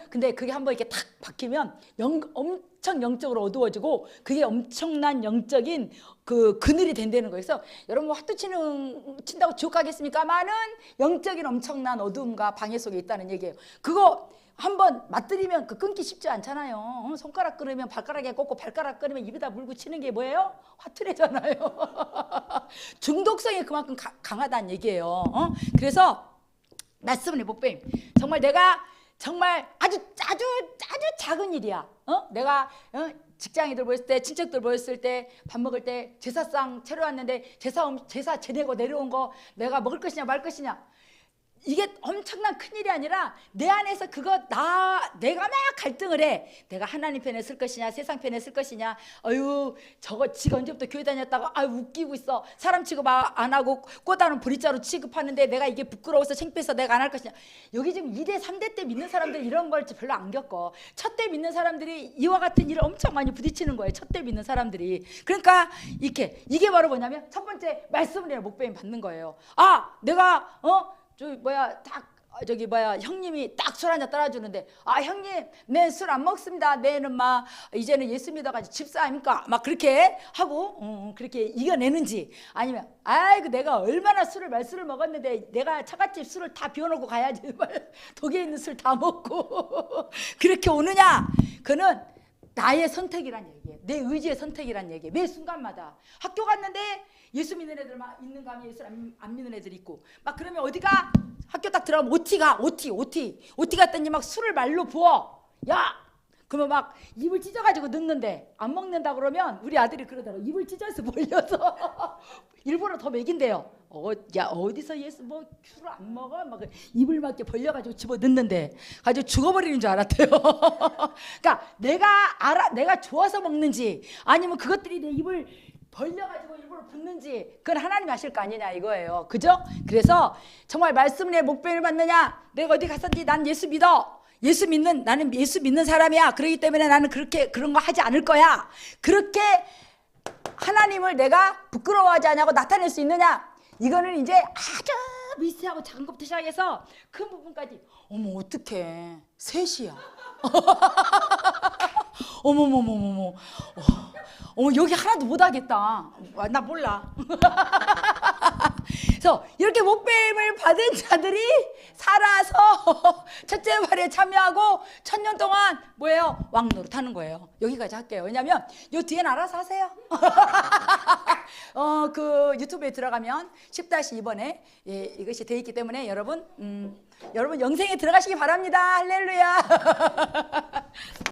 S1: 근데 그게 한번 이렇게 탁 박히면 엄청 영적으로 어두워지고 그게 엄청난 영적인 그늘이 된다는 거예요. 그래서 여러분 화투 친다고 지옥 가겠습니까마는 영적인 엄청난 어두움과 방해 속에 있다는 얘기예요. 그거 한번 맞들이면 끊기 쉽지 않잖아요. 손가락 끊으면 발가락에 꽂고 발가락 끊으면 입에다 물고 치는 게 뭐예요? 화투래잖아요. 중독성이 그만큼 강하다는 얘기예요. 그래서 말씀을 목배임. 정말 내가 정말 아주 작은 일이야. 내가 직장인들 모였을 때, 친척들 모였을 때, 밥 먹을 때 제사상 차려왔는데 제사 지내고 내려온 거 내가 먹을 것이냐 말 것이냐. 이게 엄청난 큰일이 아니라 내 안에서 내가 막 갈등을 해. 내가 하나님 편에 쓸 것이냐 세상 편에 쓸 것이냐. 저거 지가 언제부터 교회 다녔다가 웃기고 있어. 사람 취급 안 하고 꽃다는 보리자루 취급하는데 내가 이게 부끄러워서 창피해서 내가 안 할 것이냐. 여기 지금 2대 3대 때 믿는 사람들 이런 걸 별로 안 겪어. 첫 때 믿는 사람들이 이와 같은 일을 엄청 많이 부딪히는 거예요. 첫 때 믿는 사람들이. 그러니까 이게 바로 뭐냐면 첫 번째 말씀을 목배임 받는 거예요. 내가 형님이 딱 술 한잔 따라주는데, 형님 내 술 안 먹습니다. 내는 이제는 예수 믿어가지고 집사 아닙니까? 막 그렇게 하고 그렇게 이겨내는지, 아니면 내가 얼마나 말술을 먹었는데 내가 처갓집 술을 다 비워놓고 가야지 독에 있는 술 다 먹고 그렇게 오느냐. 그는 나의 선택이란 얘기예요. 내 의지의 선택이란 얘기예요. 매 순간마다 학교 갔는데 예수 믿는 애들 막 있는 감이 예수 안 믿는 애들 있고 막 그러면 어디가 학교 딱 들어가면 OT 갔더니 막 술을 말로 부어. 야 그러면 막 입을 찢어가지고 넣는데 안 먹는다 그러면 우리 아들이 그러더라고. 입을 찢어서 벌려서 일부러 더 먹인대요. 야 어디서 예수 뭐 큐를 안 먹어? 막 입을 맞게 벌려가지고 집어 넣는데 가지고 죽어버리는 줄 알았대요. 그러니까 내가 좋아서 먹는지 아니면 그것들이 내 입을 벌려가지고 일부러 붓는지 그건 하나님이 하실 거 아니냐 이거예요. 그죠? 그래서 정말 말씀에 목배를 받느냐? 내가 어디 갔었지? 난 예수 믿어. 나는 예수 믿는 사람이야. 그렇기 때문에 나는 그런 거 하지 않을 거야. 그렇게 하나님을 내가 부끄러워하지 않냐고 나타낼 수 있느냐? 이거는 이제 아주 미세하고 작은 것부터 시작해서 큰 부분까지. 어머 어떡해. 셋이야. 어머머머머머. 여기 하나도 못하겠다. 나 몰라. 그래서 이렇게 목배임을 받은 자들이 살아서 첫째 발에 참여하고 1000년 동안 뭐예요? 왕 노릇하는 거예요. 여기까지 할게요. 왜냐하면 요 뒤엔 알아서 하세요. 그 유튜브에 들어가면 10-2번에 예, 이것이 돼 있기 때문에 여러분 영생에 들어가시기 바랍니다. 할렐루야.